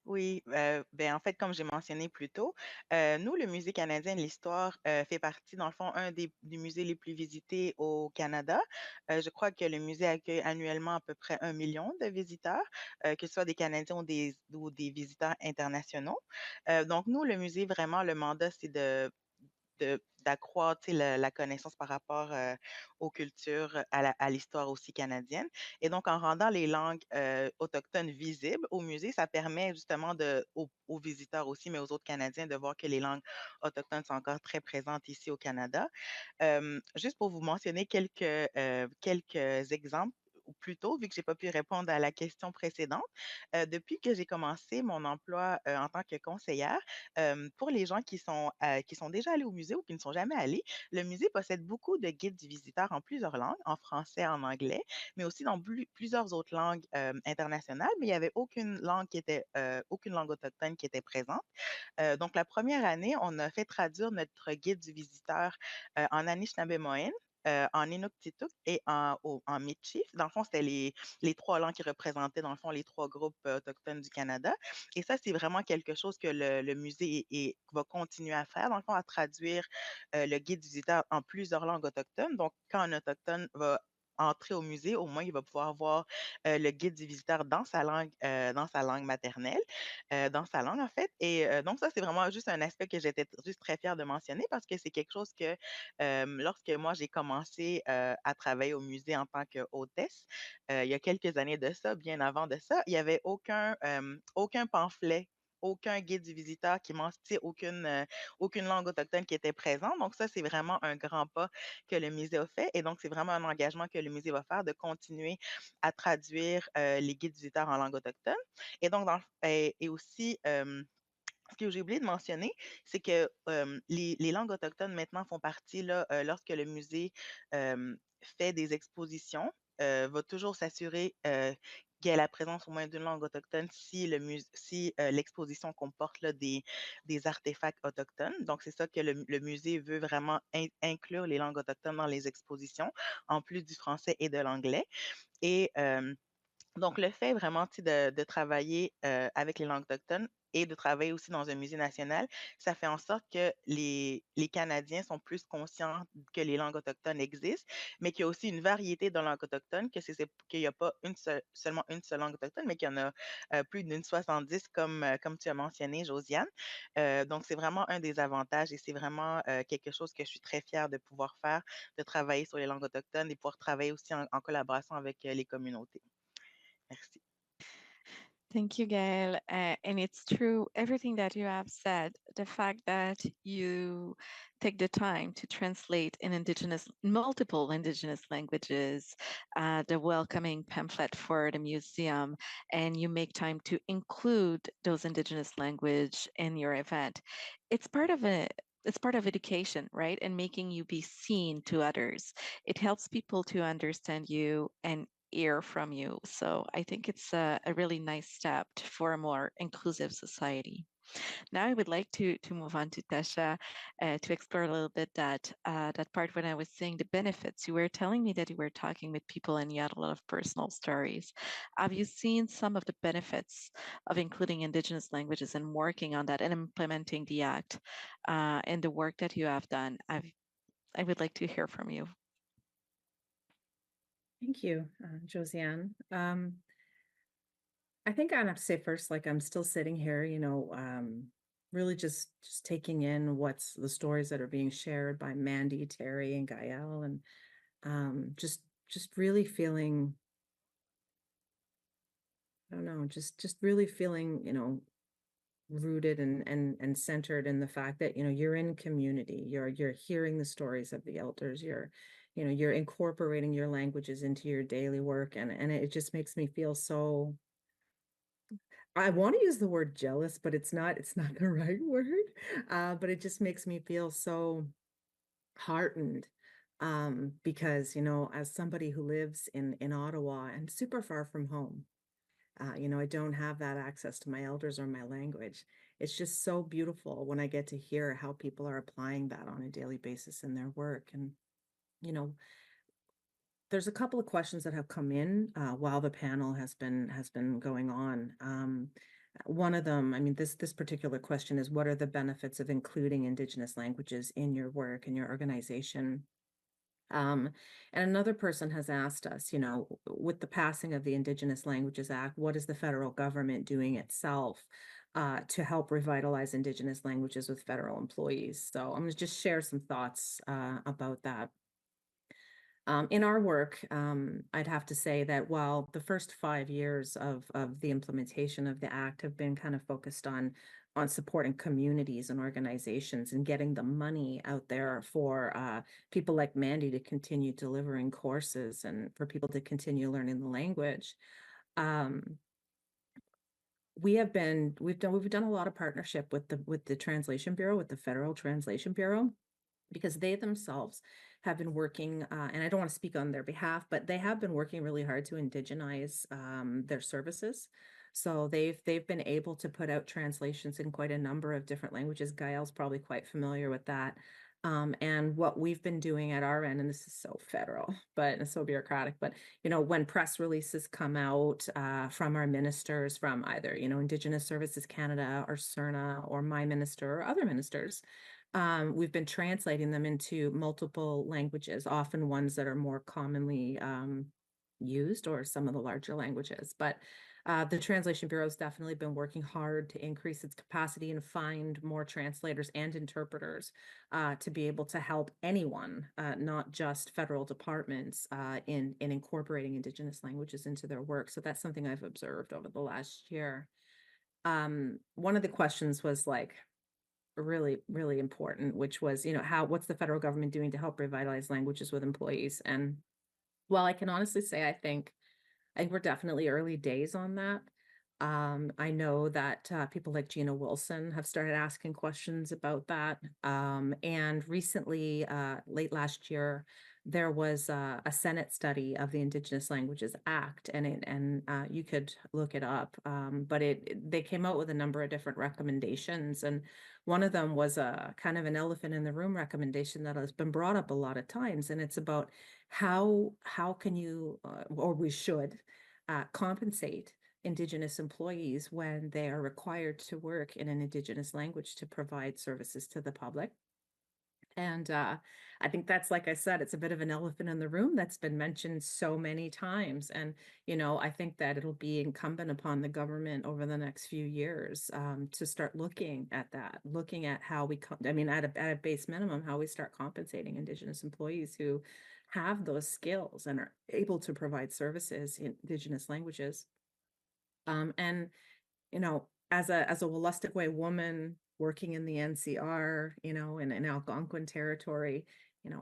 Oui, ben, en fait, comme j'ai mentionné plus tôt, nous, le Musée canadien de l'histoire fait partie, dans le fond, un des musées les plus visités au Canada. Je crois que le musée accueille annuellement à peu près 1 million de visiteurs, que ce soit des Canadiens ou des visiteurs internationaux. Donc, nous, le musée, vraiment, le mandat, c'est d'accroître tu sais, la connaissance par rapport aux cultures, à l'histoire aussi canadienne. Et donc, en rendant les langues autochtones visibles au musée, ça permet justement aux visiteurs aussi, mais aux autres Canadiens, de voir que les langues autochtones sont encore très présentes ici au Canada. Juste pour vous mentionner quelques exemples, plus tôt, vu que j'ai pas pu répondre à la question précédente. Depuis que j'ai commencé mon emploi en tant que conseillère, pour les gens qui sont déjà allés au musée ou qui ne sont jamais allés, le musée possède beaucoup de guides du visiteur en plusieurs langues, en français, en anglais, mais aussi dans plusieurs autres langues internationales, mais il n'y avait aucune langue autochtone qui était présente. Donc, la première année, on a fait traduire notre guide du visiteur en Anishinaabe-Mohin, en Inuktitut et en Michif. Dans le fond, c'était les trois langues qui représentaient, dans le fond, les trois groupes autochtones du Canada. Et ça, c'est vraiment quelque chose que le musée va continuer à faire, dans le fond, à traduire le guide du visiteur en plusieurs langues autochtones. Donc, quand un autochtone va entrer au musée, au moins, il va pouvoir voir le guide du visiteur dans sa langue maternelle, dans sa langue, en fait. Et donc, ça, c'est vraiment juste un aspect que j'étais juste très fière de mentionner parce que c'est quelque chose que lorsque moi, j'ai commencé à travailler au musée en tant qu'hôtesse, il y a quelques années de ça, bien avant de ça, il n'y avait aucun pamphlet, aucun guide du visiteur qui mentionnait aucune langue autochtone qui était présente. Donc, ça, c'est vraiment un grand pas que le musée a fait. Et donc, c'est vraiment un engagement que le musée va faire de continuer à traduire les guides visiteurs en langue autochtone. Et donc, et aussi, ce que j'ai oublié de mentionner, c'est que les langues autochtones maintenant font partie, là, lorsque le musée fait des expositions, va toujours s'assurer qu'il y ait la présence au moins d'une langue autochtone si l'exposition comporte là, des artefacts autochtones. Donc, c'est ça que le musée veut vraiment inclure les langues autochtones dans les expositions, en plus du français et de l'anglais. Et donc, le fait vraiment de travailler avec les langues autochtones et de travailler aussi dans un musée national, ça fait en sorte que les Canadiens sont plus conscients que les langues autochtones existent, mais qu'il y a aussi une variété de langues autochtones, qu'il n'y a pas seulement une seule langue autochtone, mais qu'il y en a plus d'une 70, comme tu as mentionné, Josiane. Donc, c'est vraiment un des avantages et c'est vraiment quelque chose que je suis très fière de pouvoir faire, de travailler sur les langues autochtones et pouvoir travailler aussi en collaboration avec les communautés. Merci.
Thank you, Gail. And it's true, everything that you have said, the fact that you take the time to translate in multiple Indigenous languages, the welcoming pamphlet for the museum, and you make time to include those Indigenous language in your event. It's part of education, right? And making you be seen to others. It helps people to understand you and hear from you. So I think it's a really nice step for a more inclusive society. Now I would like to move on to Tasha to explore a little bit that part when I was saying the benefits. You were telling me that you were talking with people and you had a lot of personal stories. Have you seen some of the benefits of including Indigenous languages and working on that and implementing the Act and the work that you have done? I would like to hear from you.
Thank you, Josiane. I think I'd have to say first, like I'm still sitting here, really just taking in what's the stories that are being shared by Mandy, Terry, and Gael, and just really feeling, I don't know, just really feeling, rooted and centered in the fact that you're in community, you're hearing the stories of the elders, you're incorporating your languages into your daily work, and it just makes me feel so. I want to use the word jealous, but it's not the right word. But it just makes me feel so heartened. Because, as somebody who lives in Ottawa and super far from home, I don't have that access to my elders or my language. It's just so beautiful when I get to hear how people are applying that on a daily basis in their work. And, there's a couple of questions that have come in while the panel has been going on. One of them, I mean, this particular question is, what are the benefits of including Indigenous languages in your work, in your organization? And another person has asked us, with the passing of the Indigenous Languages Act, what is the federal government doing itself to help revitalize Indigenous languages with federal employees? So I'm going to just share some thoughts about that. In our work, I'd have to say that while the first 5 years of the implementation of the Act have been kind of focused on on supporting communities and organizations and getting the money out there for people like Mandy to continue delivering courses and for people to continue learning the language. We've done a lot of partnership with the Translation Bureau, with the Federal Translation Bureau, because they themselves have been working, and I don't want to speak on their behalf, but they have been working really hard to indigenize their services. So they've been able to put out translations in quite a number of different languages. Gael's probably quite familiar with that. And what we've been doing at our end, and this is so federal, but it's so bureaucratic, but when press releases come out from our ministers, from either Indigenous Services Canada or CERNA or my minister or other ministers, we've been translating them into multiple languages, often ones that are more commonly used, or some of the larger languages. But the Translation Bureau has definitely been working hard to increase its capacity and find more translators and interpreters to be able to help anyone, not just federal departments, in incorporating Indigenous languages into their work. So that's something I've observed over the last year. One of the questions was like really, really important, which was, what's the federal government doing to help revitalize languages with employees? And well, I can honestly say, I think we're definitely early days on that. I know that people like Gina Wilson have started asking questions about that. And recently, late last year, there was a Senate study of the Indigenous Languages Act, and you could look it up. But they came out with a number of different recommendations, and one of them was a kind of an elephant in the room recommendation that has been brought up a lot of times, and it's about how can you, or we should, compensate Indigenous employees when they are required to work in an Indigenous language to provide services to the public. And I think that's, like I said, it's a bit of an elephant in the room that's been mentioned so many times. And, I think that it'll be incumbent upon the government over the next few years to start looking at that, looking at how we, at a base minimum, how we start compensating Indigenous employees who have those skills and are able to provide services in Indigenous languages. And, as a Wolastoqey woman working in the NCR, in Algonquin territory,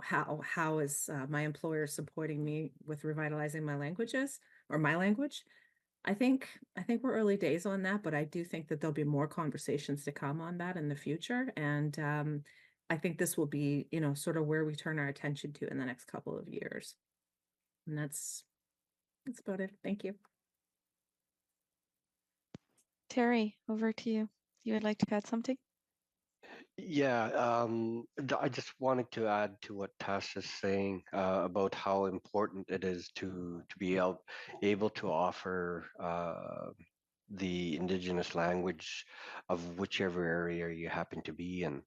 how is my employer supporting me with revitalizing my languages or my language? I think we're early days on that, but I do think that there'll be more conversations to come on that in the future. And I think this will be, sort of where we turn our attention to in the next couple of years. And that's about it. Thank you.
Terry, over to you. You would like to add something?
Yeah, I just wanted to add to what Tash is saying about how important it is to be able to offer the Indigenous language of whichever area you happen to be in.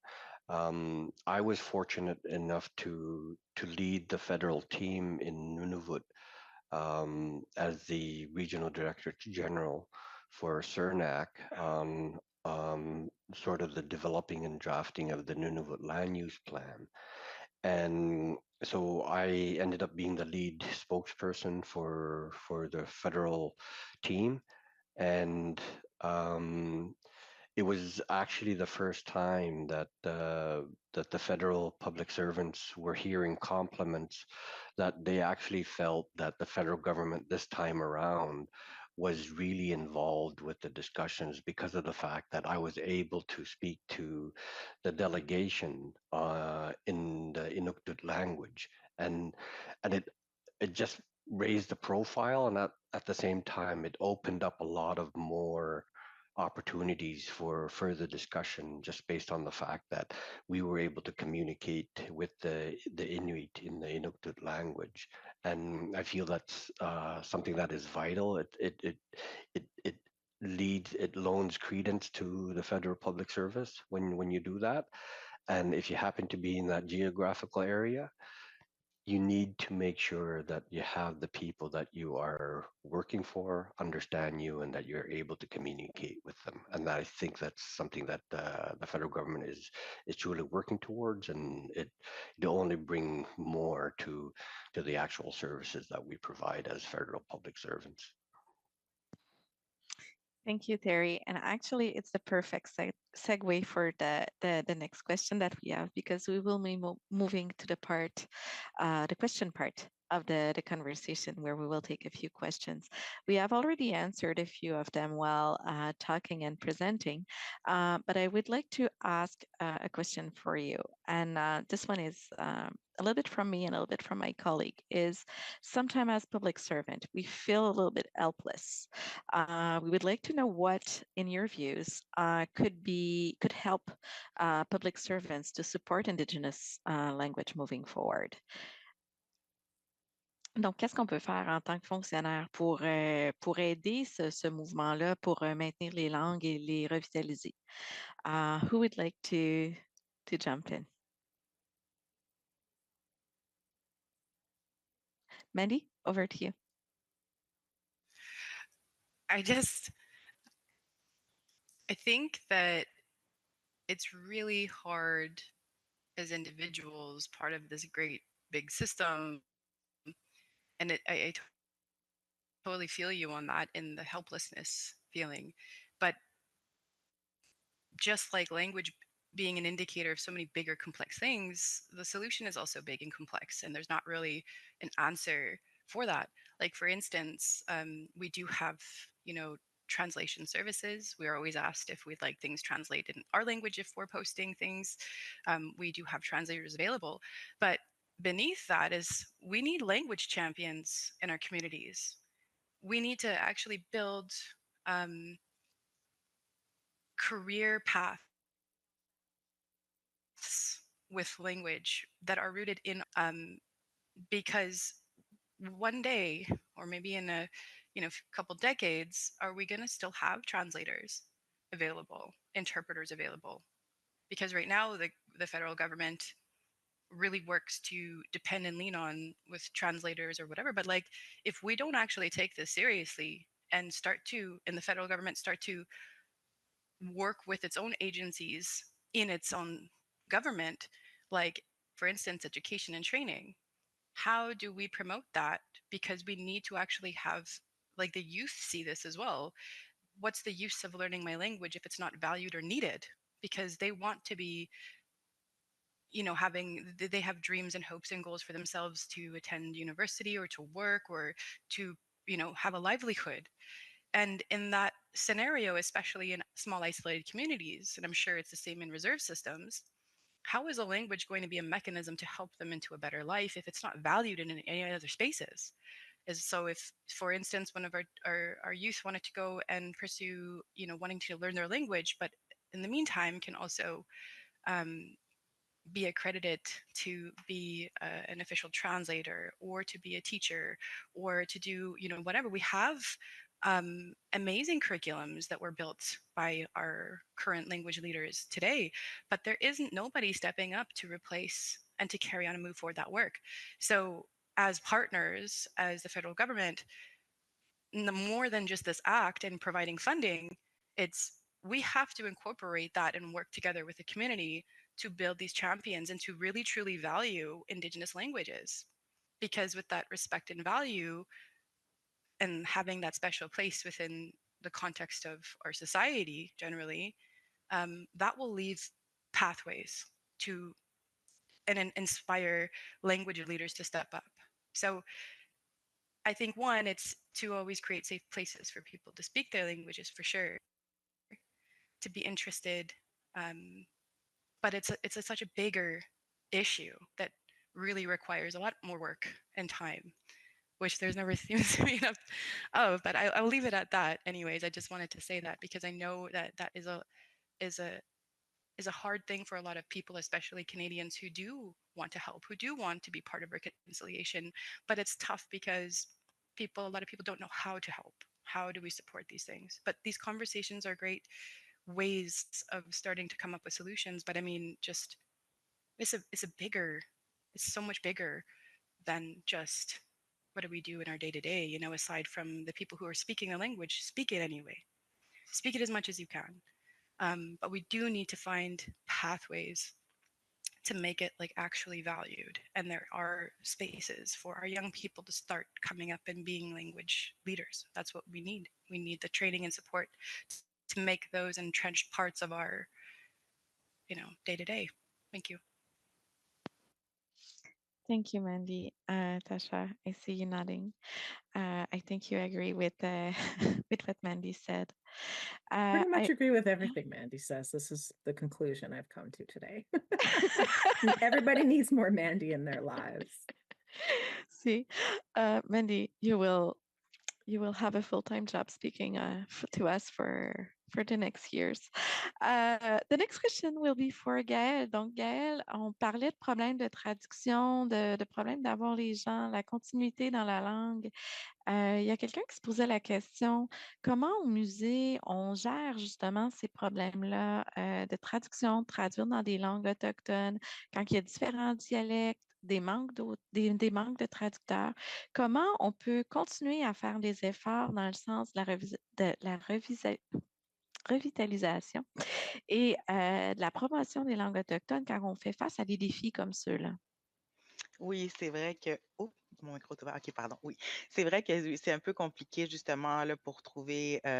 I was fortunate enough to lead the federal team in Nunavut as the Regional Director General for CERNAC on sort of the developing and drafting of the Nunavut land use plan. And so I ended up being the lead spokesperson for the federal team. And it was actually the first time that the federal public servants were hearing compliments that they actually felt that the federal government this time around was really involved with the discussions because of the fact that I was able to speak to the delegation in the Inuktitut language, and it just raised the profile, and at the same time it opened up a lot of more opportunities for further discussion just based on the fact that we were able to communicate with the Inuit in the Inuktitut language. And I feel that's something that is vital. It loans credence to the federal public service when you do that. And if you happen to be in that geographical area, you need to make sure that you have the people that you are working for understand you and that you're able to communicate with them. And I think that's something that the federal government is truly working towards, and it'll only bring more to the actual services that we provide as federal public servants.
Thank you, Terry. And actually, it's the perfect segue for the next question that we have, because we will be moving to the question part of the conversation, where we will take a few questions. We have already answered a few of them while talking and presenting, but I would like to ask a question for you. And this one is a little bit from me and a little bit from my colleague. Is sometime as public servant, we feel a little bit helpless. We would like to know what, in your views, could help public servants to support Indigenous language moving forward. Donc, qu'est-ce qu'on peut faire en tant que fonctionnaire pour aider ce mouvement-là, pour maintenir les langues et les revitaliser? Who would like to jump in? Mandy, over to you.
I think that it's really hard as individuals, part of this great big system, and I totally feel you on that, in the helplessness feeling. But just like language being an indicator of so many bigger complex things, the solution is also big and complex, and there's not really an answer for that. Like, for instance, we do have, translation services. We are always asked if we'd like things translated in our language if we're posting things. We do have translators available, but beneath that is, we need language champions in our communities. We need to actually build career paths with language that are rooted in, because one day, or maybe in a couple decades, are we going to still have translators available, interpreters available? Because right now the federal government really works to depend and lean on with translators or whatever, but like, if we don't actually take this seriously and the federal government start to work with its own agencies in its own government, like, for instance, education and training, how do we promote that? Because we need to actually have, like, the youth see this as well. What's the use of learning my language if it's not valued or needed? Because they want to be, they have dreams and hopes and goals for themselves to attend university or to work or to, have a livelihood. And in that scenario, especially in small isolated communities, and I'm sure it's the same in reserve systems, how is a language going to be a mechanism to help them into a better life if it's not valued in any other spaces? So if, for instance, one of our youth wanted to go and pursue, wanting to learn their language, but in the meantime can also be accredited to be an official translator, or to be a teacher, or to do, whatever. We have amazing curriculums that were built by our current language leaders today, but there isn't nobody stepping up to replace and to carry on and move forward that work. So as partners, as the federal government, more than just this act and providing funding, we have to incorporate that and work together with the community to build these champions and to really truly value Indigenous languages. Because with that respect and value, and having that special place within the context of our society generally, that will leave pathways to and inspire language leaders to step up. So I think, one, it's to always create safe places for people to speak their languages, for sure, to be interested. But it's such a bigger issue that really requires a lot more work and time, which there's never seems to be enough of. But I'll leave it at that. Anyways, I just wanted to say that because I know that is a hard thing for a lot of people, especially Canadians who do want to help, who do want to be part of reconciliation. But it's tough because a lot of people don't know how to help. How do we support these things? But these conversations are great ways of starting to come up with solutions. But I mean, just it's so much bigger than just what do we do in our day to day, aside from the people who are speaking the language, speak it anyway. Speak it as much as you can. But we do need to find pathways to make it like actually valued. And there are spaces for our young people to start coming up and being language leaders. That's what we need. We need the training and support to make those entrenched parts of our, day to day. Thank you.
Thank you, Mandy. Tasha, I see you nodding. I think you agree with with what Mandy said.
Pretty much agree with everything Mandy says. This is the conclusion I've come to today. Everybody needs more Mandy in their lives.
See, Mandy, you will have a full-time job speaking to us for the next years. The next question will be for Gaëlle. Donc, Gaëlle, on parlait de problèmes de traduction, de problèmes d'avoir les gens, la continuité dans la langue. Il y a quelqu'un qui se posait la question, comment au musée on gère justement ces problèmes-là de traduction, de traduire dans des langues autochtones, quand il y a différents dialectes, des manques de traducteurs, comment on peut continuer à faire des efforts dans le sens de la revitalisation et de la promotion des langues autochtones quand on fait face à des défis comme ceux-là?
Oui, c'est vrai que oh, mon micro est ouvert. OK, pardon. Oui, c'est vrai que oui, c'est un peu compliqué justement là, pour trouver, tu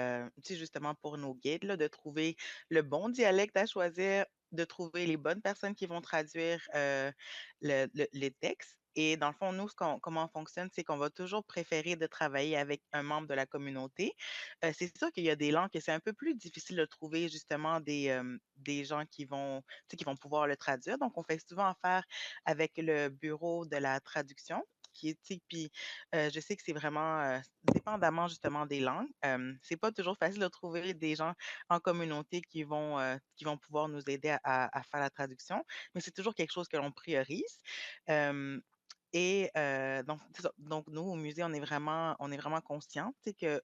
sais, justement pour nos guides, là, de trouver le bon dialecte à choisir, de trouver les bonnes personnes qui vont traduire les textes. Et dans le fond, nous, comment on fonctionne, c'est qu'on va toujours préférer de travailler avec un membre de la communauté. C'est sûr qu'il y a des langues que c'est un peu plus difficile de trouver justement des gens tu sais, qui vont pouvoir le traduire. Donc, on fait souvent affaire avec le bureau de la traduction qui est, tu sais, puis je sais que c'est vraiment dépendamment justement des langues. C'est pas toujours facile de trouver des gens en communauté qui vont pouvoir nous aider à faire la traduction, mais c'est toujours quelque chose que l'on priorise. Et donc, c'est ça. Donc, nous, au musée, on est vraiment conscients, tu sais, que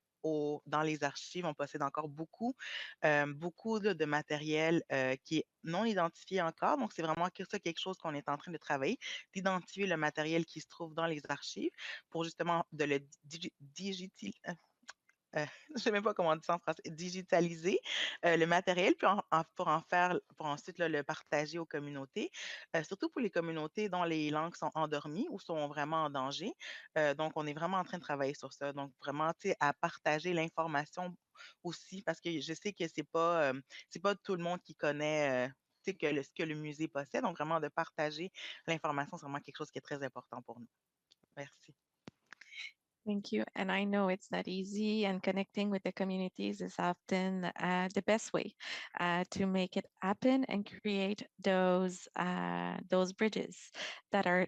dans les archives, on possède encore beaucoup là, de matériel qui est non identifié encore. Donc, c'est vraiment ça quelque chose qu'on est en train de travailler, d'identifier le matériel qui se trouve dans les archives pour justement de le je sais même pas comment on dit ça en français, digitaliser le matériel, puis pour ensuite là, le partager aux communautés, surtout pour les communautés dont les langues sont endormies ou sont vraiment en danger. Donc, on est vraiment en train de travailler sur ça. Donc, vraiment, tu sais, à partager l'information aussi, parce que je sais que c'est pas tout le monde qui connaît. Tu sais, ce que le musée possède. Donc, vraiment, de partager l'information, c'est vraiment quelque chose qui est très important pour nous. Merci.
Thank you. And I know it's not easy, and connecting with the communities is often the best way to make it happen and create those bridges that are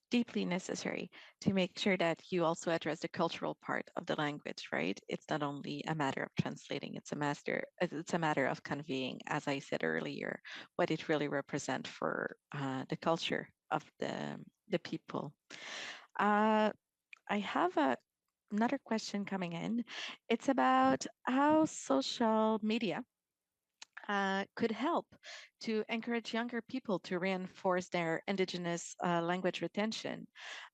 deeply necessary to make sure that you also address the cultural part of the language, right? It's not only a matter of translating, it's a matter of conveying, as I said earlier, what it really represents for the culture of the people. I have another question coming in. It's about how social media could help to encourage younger people to reinforce their Indigenous language retention.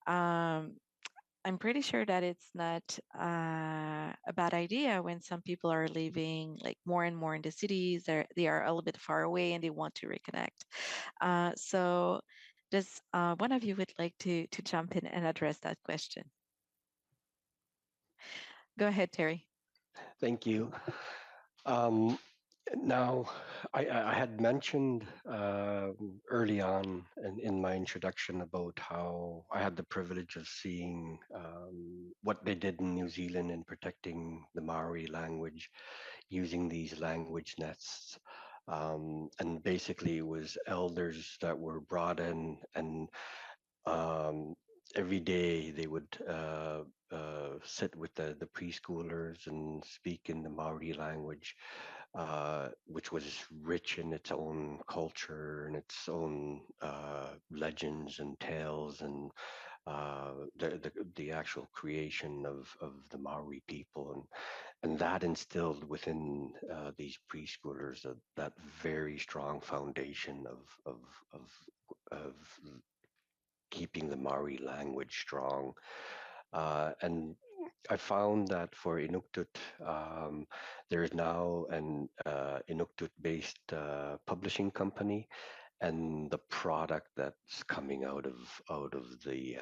I'm pretty sure that it's not a bad idea when some people are living like more and more in the cities. They are a little bit far away and they want to reconnect. So does one of you would like to jump in and address that question? Go ahead, Terry.
Thank you. Now, I had mentioned early on in my introduction about how I had the privilege of seeing what they did in New Zealand in protecting the Maori language using these language nests. And basically, it was elders that were brought in, and every day they would sit with the preschoolers and speak in the Maori language, which was rich in its own culture and its own legends and tales and the actual creation of the Maori people, and that instilled within these preschoolers that very strong foundation of keeping the Maori language strong. And I found that for Inuktitut, there is now an Inuktitut-based publishing company, and the product that's coming out of the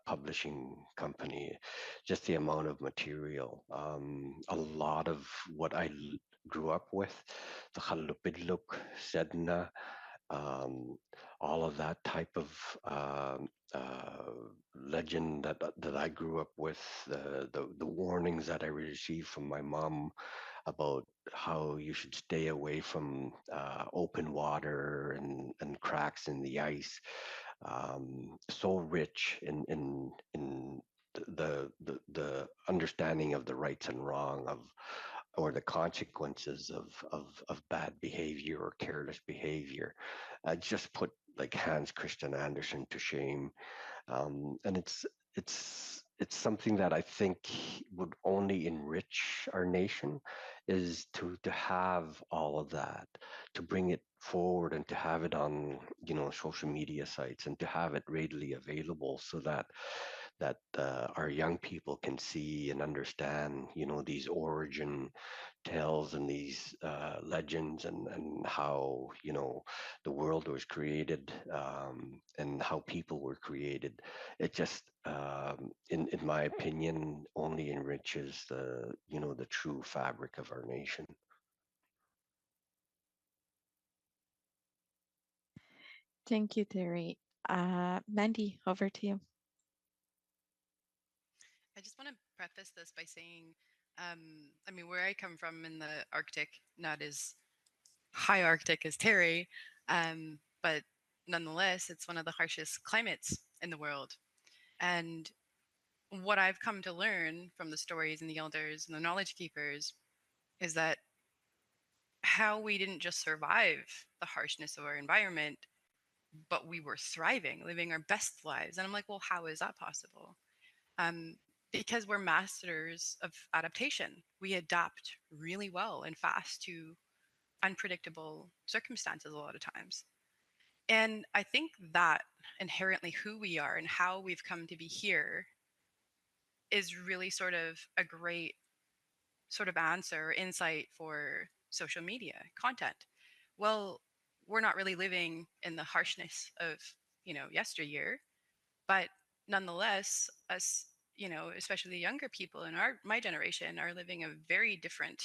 publishing company, just the amount of material, a lot of what I grew up with, the Halupidluk, Sedna, um, all of that type of legend that I grew up with, the warnings that I received from my mom about how you should stay away from open water and cracks in the ice. So rich in the understanding of the rights and wrong of or the consequences of bad behavior or careless behavior. Just put like Hans Christian Andersen to shame, and it's something that I think would only enrich our nation, is to have all of that, to bring it forward and to have it on social media sites and to have it readily available so that our young people can see and understand these origin tales and these legends and how the world was created, and how people were created. It just in my opinion only enriches the true fabric of our nation.
Thank you, Terry. Mandy, over to you.
I just want to preface this by saying, I mean, where I come from in the Arctic, not as high Arctic as Terry, but nonetheless, it's one of the harshest climates in the world. And what I've come to learn from the stories and the elders and the knowledge keepers is that how we didn't just survive the harshness of our environment, but we were thriving, living our best lives. And I'm like, well, how is that possible? Because we're masters of adaptation. We adapt really well and fast to unpredictable circumstances a lot of times. And I think that inherently who we are and how we've come to be here is really sort of a great sort of answer or insight for social media content. Well, we're not really living in the harshness of, yesteryear, but nonetheless, us, especially the younger people in my generation are living a very different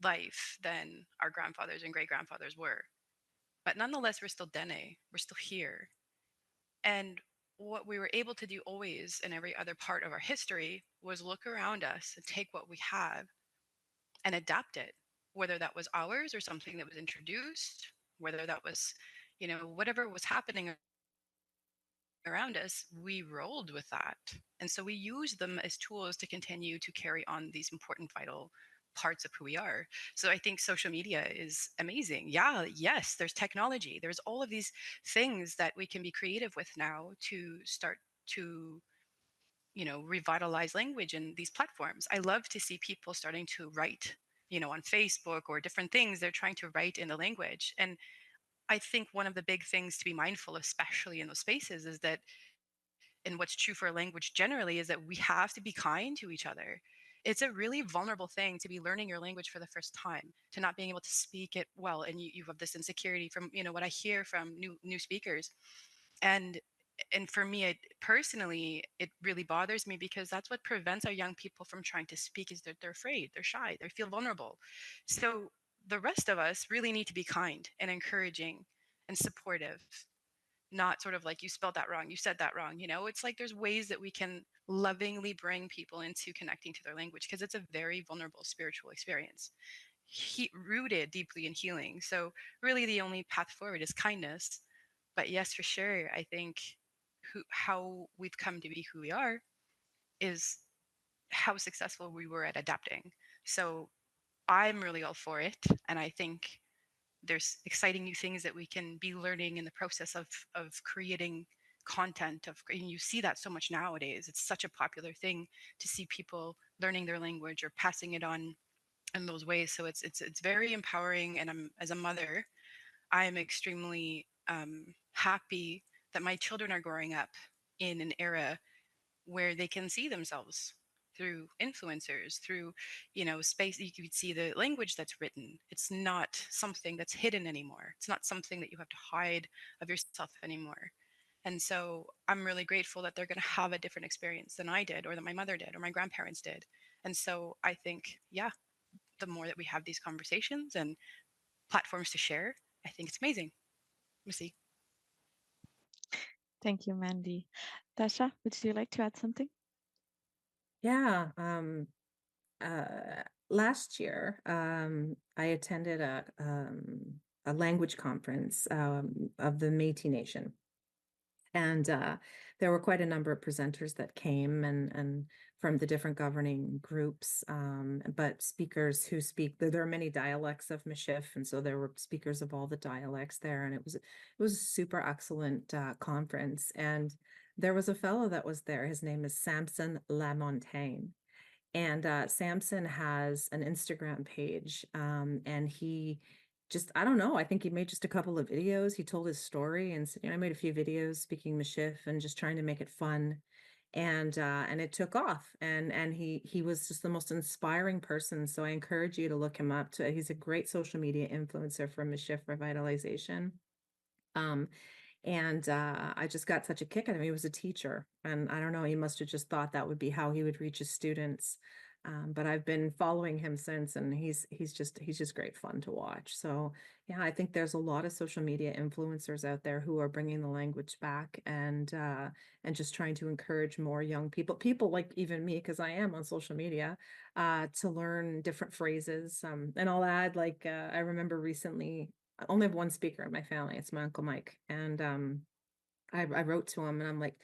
life than our grandfathers and great grandfathers were. But nonetheless, we're still Dene, we're still here. And what we were able to do always in every other part of our history was look around us and take what we have and adapt it, whether that was ours or something that was introduced, whether that was, whatever was happening around us, we rolled with that. And so we use them as tools to continue to carry on these important, vital parts of who we are. So I think social media is amazing. Yeah, yes, there's technology. There's all of these things that we can be creative with now to start to revitalize language in these platforms. I love to see people starting to write, on Facebook or different things. They're trying to write in the language. And I think one of the big things to be mindful, especially in those spaces, is that, and what's true for language generally, is that we have to be kind to each other. It's a really vulnerable thing to be learning your language for the first time, to not being able to speak it well, and you have this insecurity from what I hear from new speakers, and for me, personally, it really bothers me because that's what prevents our young people from trying to speak, is that they're afraid, they're shy, they feel vulnerable. So the rest of us really need to be kind and encouraging and supportive, not sort of like, you spelled that wrong, you said that wrong. It's like there's ways that we can lovingly bring people into connecting to their language, because it's a very vulnerable spiritual experience, rooted deeply in healing. So really the only path forward is kindness. But yes, for sure, I think how we've come to be who we are is how successful we were at adapting. So I'm really all for it, and I think there's exciting new things that we can be learning in the process of creating content. And you see that so much nowadays. It's such a popular thing to see people learning their language or passing it on in those ways. So it's very empowering. And as a mother, I am extremely happy that my children are growing up in an era where they can see themselves through influencers, through, space. You could see the language that's written. It's not something that's hidden anymore. It's not something that you have to hide of yourself anymore. And so I'm really grateful that they're going to have a different experience than I did, or that my mother did, or my grandparents did. And so I think, yeah, the more that we have these conversations and platforms to share, I think it's amazing. Missy.
Thank you, Mandy. Tasha, would you like to add something?
Yeah. Last year, I attended a language conference of the Métis Nation. And there were quite a number of presenters that came and from the different governing groups, but speakers who speak, there are many dialects of Michif, and so there were speakers of all the dialects there, and it was a super excellent conference. And there was a fellow that was there. His name is Samson Lamontagne. And Samson has an Instagram page, and he just, I don't know, I think he made just a couple of videos. He told his story, and I made a few videos speaking Michif and just trying to make it fun. And it took off, and he was just the most inspiring person. So I encourage you to look him up. He's a great social media influencer for Michif revitalization. And I just got such a kick out of him. He was a teacher, and I don't know, he must have just thought that would be how he would reach his students. But I've been following him since, and he's just great fun to watch. So yeah, I think there's a lot of social media influencers out there who are bringing the language back and just trying to encourage more young people like even me, because I am on social media, to learn different phrases. And I'll add, like, I remember recently, I only have one speaker in my family. It's my Uncle Mike. And I wrote to him and I'm like,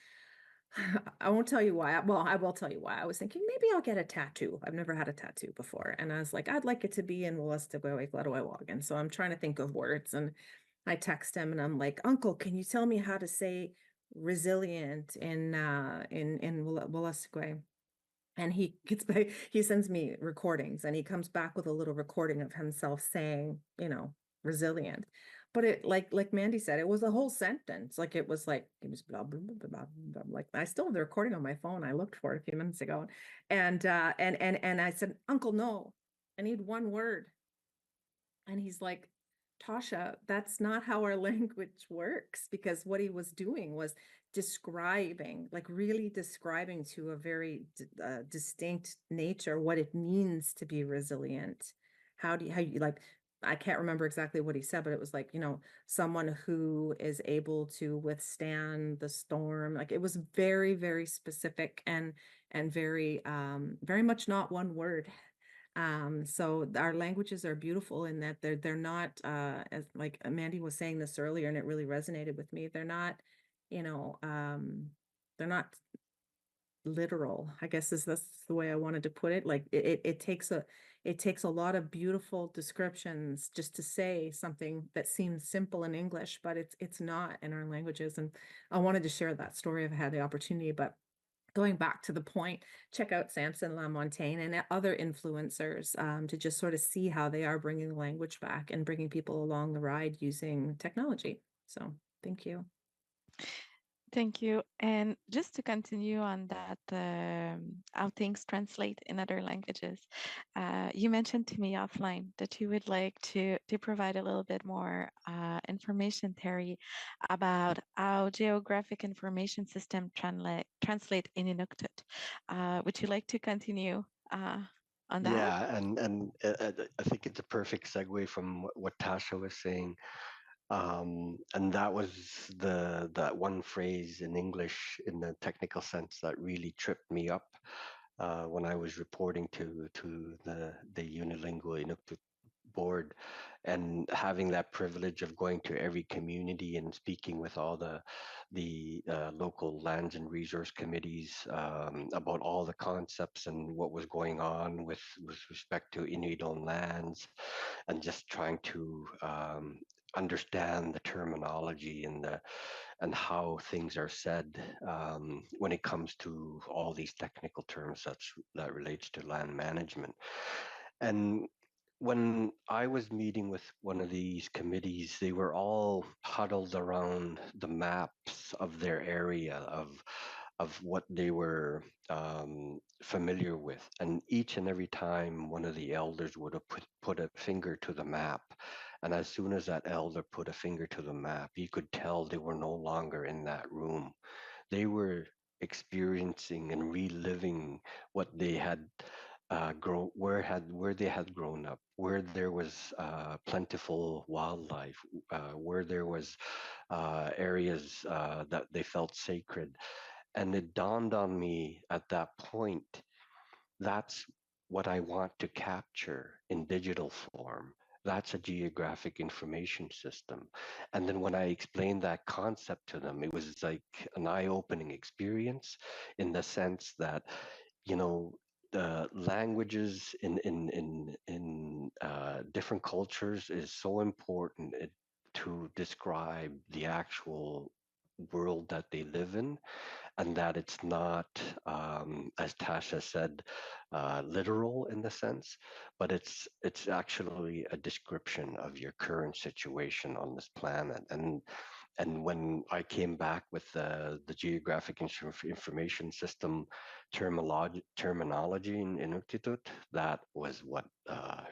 I won't tell you why. Well, I will tell you why. I was thinking maybe I'll get a tattoo. I've never had a tattoo before. And I was like, I'd like it to be in And so I'm trying to think of words. And I text him and I'm like, Uncle, can you tell me how to say resilient in Wolastoqey? And he gets back, he sends me recordings, and he comes back with a little recording of himself saying, resilient. But it, like Mandy said, it was a whole sentence. Like it was blah, blah, blah, blah, blah. Like, I still have the recording on my phone. I looked for it a few minutes ago. And I said, Uncle, no, I need one word. And he's like, Tasha, that's not how our language works, because what he was doing was describing, like really describing to a very distinct nature what it means to be resilient. How you like, I can't remember exactly what he said, but it was like, someone who is able to withstand the storm. Like, it was very, very specific and very, very much not one word. So our languages are beautiful in that they're not, as like Mandy was saying this earlier, and it really resonated with me. They're not, they're not literal, I guess that's the way I wanted to put it. Like it takes a lot of beautiful descriptions just to say something that seems simple in English, but it's not in our languages. And I wanted to share that story if I had the opportunity. But going back to the point, check out Samson Lamontagne and other influencers, to just sort of see how they are bringing the language back and bringing people along the ride using technology. So thank you.
Thank you. And just to continue on that, how things translate in other languages, you mentioned to me offline that you would like to provide a little bit more information, Terry, about how geographic information system translate in Inuktitut. Would you like to continue on that?
Yeah, and I think it's a perfect segue from what Tasha was saying. And that was that one phrase in English in the technical sense that really tripped me up when I was reporting to the Unilingua Inuktitut board, and having that privilege of going to every community and speaking with all the local lands and resource committees about all the concepts and what was going on with respect to Inuit-owned lands, and just trying to understand the terminology and how things are said when it comes to all these technical terms that relates to land management. And when I was meeting with one of these committees, they were all huddled around the maps of their area of what they were familiar with. And each and every time one of the elders would have put a finger to the map, and as soon as that elder put a finger to the map, you could tell they were no longer in that room. They were experiencing and reliving what they had where they had grown up, where there was plentiful wildlife, where there was areas that they felt sacred. And it dawned on me at that point, that's what I want to capture in digital form. That's a geographic information system. And then when I explained that concept to them, it was like an eye-opening experience in the sense that, you know, the languages in different cultures is so important to describe the actual world that they live in, and that it's not, as Tasha said, literal in the sense, but it's actually a description of your current situation on this planet. And when I came back with the geographic information system terminology in Inuktitut, that was what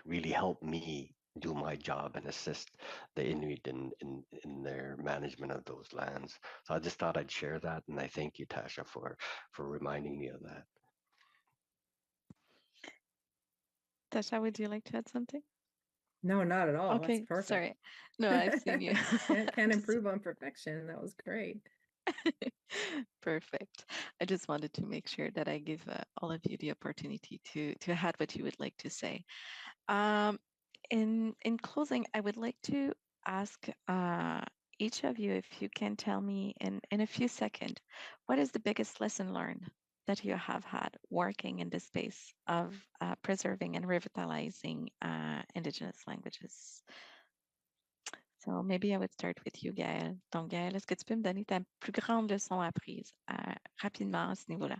really helped me do my job and assist the Inuit in their management of those lands. So I just thought I'd share that, and I thank you, Tasha, for reminding me of that.
Tasha, would you like to add something?
No, not at all. That's
Okay,
perfect.
sorry. No, I've seen you.
Can't improve on perfection. That was great.
Perfect. I just wanted to make sure that I give all of you the opportunity to add what you would like to say. In closing, I would like to ask each of you if you can tell me in a few seconds, what is the biggest lesson learned that you have had working in the space of preserving and revitalizing Indigenous languages? So maybe I would start with you, Gaëlle. Donc, Gaëlle, est-ce que tu peux me donner ta plus grande leçon apprise rapidement à ce niveau-là?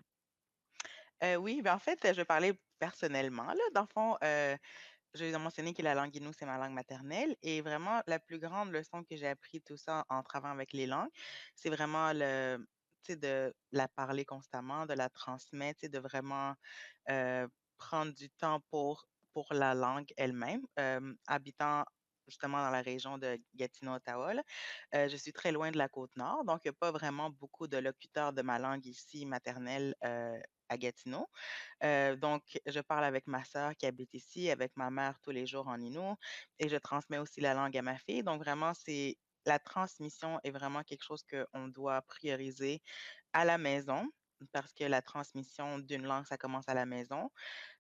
Oui, ben en fait, je vais parler personnellement, là. Dans le fond, je vous ai mentionné que la langue Innu, c'est ma langue maternelle. Et vraiment, la plus grande leçon que j'ai appris tout ça en travaillant avec les langues, c'est vraiment tu sais, de la parler constamment, de la transmettre, tu sais, de vraiment prendre du temps pour la langue elle-même. Habitant justement dans la région de Gatineau-Ottawa, là, je suis très loin de la Côte-Nord, donc il n'y a pas vraiment beaucoup de locuteurs de ma langue ici maternelle à Gatineau. Donc, je parle avec ma sœur qui habite ici, avec ma mère tous les jours en Innu, et je transmets aussi la langue à ma fille. Donc, vraiment, c'est la transmission est vraiment quelque chose qu'on doit prioriser à la maison, parce que la transmission d'une langue, ça commence à la maison,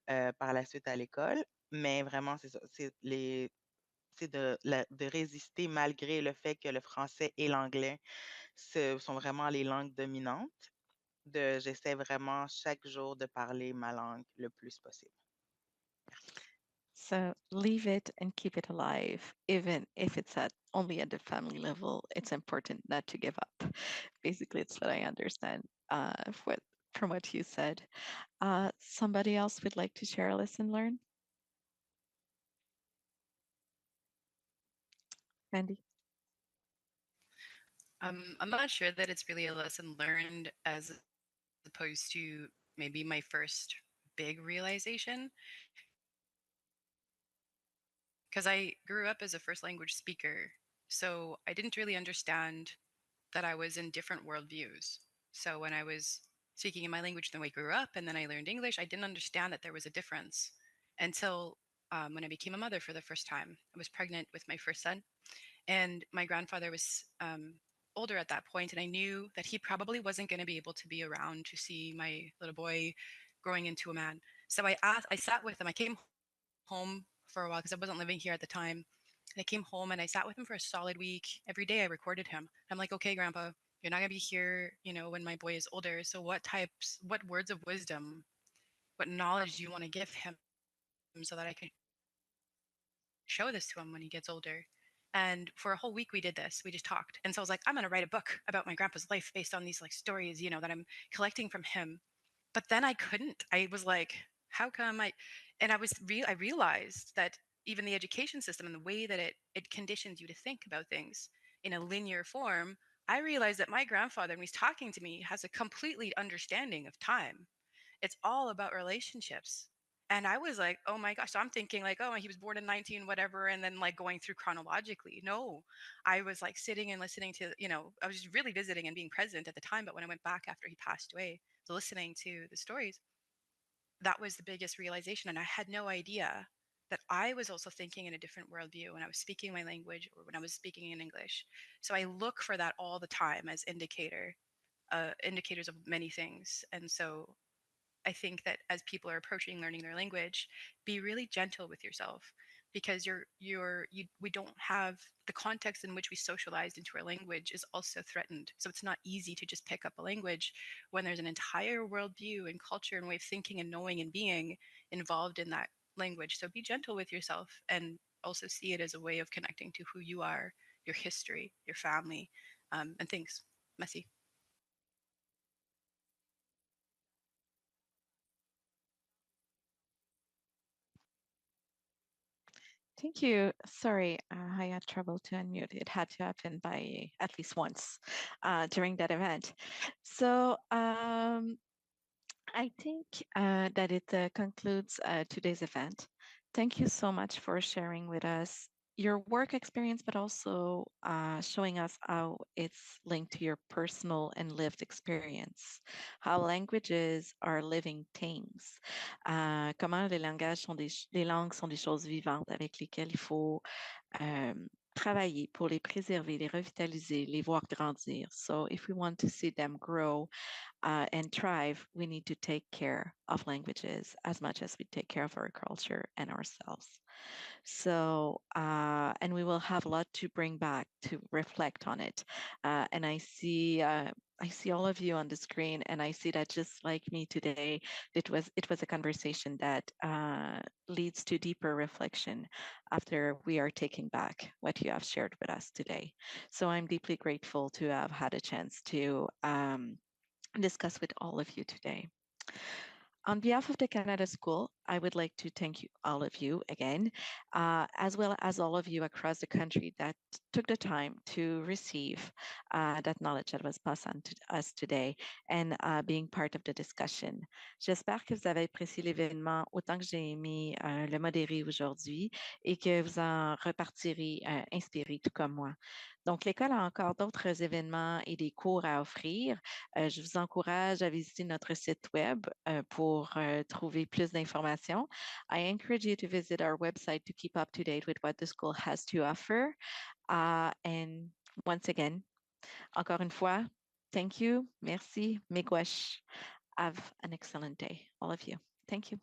par la suite à l'école. Mais vraiment, c'est ça, c'est de résister malgré le fait que le français et l'anglais sont vraiment les langues dominantes. J'essaie vraiment chaque jour de parler ma langue le plus possible.
So leave it and keep it alive, even if it's only at the family level. It's important not to give up. Basically, it's what I understand from what you said. Somebody else would like to share a lesson learned? Andy?
I'm not sure that it's really a lesson learned as opposed to maybe my first big realization. Because I grew up as a first language speaker, so I didn't really understand that I was in different worldviews. So when I was speaking in my language, then I grew up and then I learned English, I didn't understand that there was a difference until when I became a mother for the first time. I was pregnant with my first son, and my grandfather was older at that point, and I knew that he probably wasn't going to be able to be around to see my little boy growing into a man. So I sat with him. I came home for a while because I wasn't living here at the time. And I came home and I sat with him for a solid week. Every day I recorded him. I'm like, okay, Grandpa, you're not gonna be here, when my boy is older. So what words of wisdom, what knowledge do you want to give him so that I can show this to him when he gets older? And for a whole week we did this. We just talked. And so I was like, I'm gonna write a book about my grandpa's life based on these stories, that I'm collecting from him. But then I couldn't. I was like, how come and I realized that even the education system and the way that it conditions you to think about things in a linear form I realized that my grandfather, when he's talking to me, has a completely understanding of time. It's all about relationships. And I was like, oh my gosh. So I'm thinking like, oh, he was born in 19, whatever. And then like going through chronologically. No, I was like sitting and listening to, I was just really visiting and being present at the time. But when I went back after he passed away, so listening to the stories, that was the biggest realization. And I had no idea that I was also thinking in a different worldview when I was speaking my language or when I was speaking in English. So I look for that all the time as indicators of many things. And so I think that as people are approaching learning their language, be really gentle with yourself, because we don't have the context in which we socialized into our language is also threatened. So it's not easy to just pick up a language when there's an entire worldview and culture and way of thinking and knowing and being involved in that language. So be gentle with yourself and also see it as a way of connecting to who you are, your history, your family, and things. Messy.
Thank you. Sorry, I had trouble to unmute. It had to happen by at least once during that event. So I think that it concludes today's event. Thank you so much for sharing with us your work experience, but also showing us how it's linked to your personal and lived experience, how languages are living things, comment les langues sont des choses vivantes avec lesquelles il faut travailler pour les préserver, les revitaliser, les voir grandir. So if we want to see them grow, and thrive, we need to take care of languages as much as we take care of our culture and ourselves. So, and we will have a lot to bring back to reflect on it. And I see all of you on the screen, and I see that just like me today, it was a conversation that leads to deeper reflection after we are taking back what you have shared with us today. So I'm deeply grateful to have had a chance to discuss with all of you today. On behalf of the Canada School, I would like to thank you, all of you again, as well as all of you across the country that took the time to receive that knowledge that was passed on to us today and being part of the discussion. J'espère que vous avez apprécié l'événement autant que j'ai aimé le modérer aujourd'hui et que vous en repartirez inspiré tout comme moi. Donc, l'école a encore d'autres événements et des cours à offrir. Je vous encourage à visiter notre site web pour trouver plus d'informations. I encourage you to visit our website to keep up to date with what the school has to offer. And once again, encore une fois, thank you, merci, miigwech. Have an excellent day, all of you. Thank you.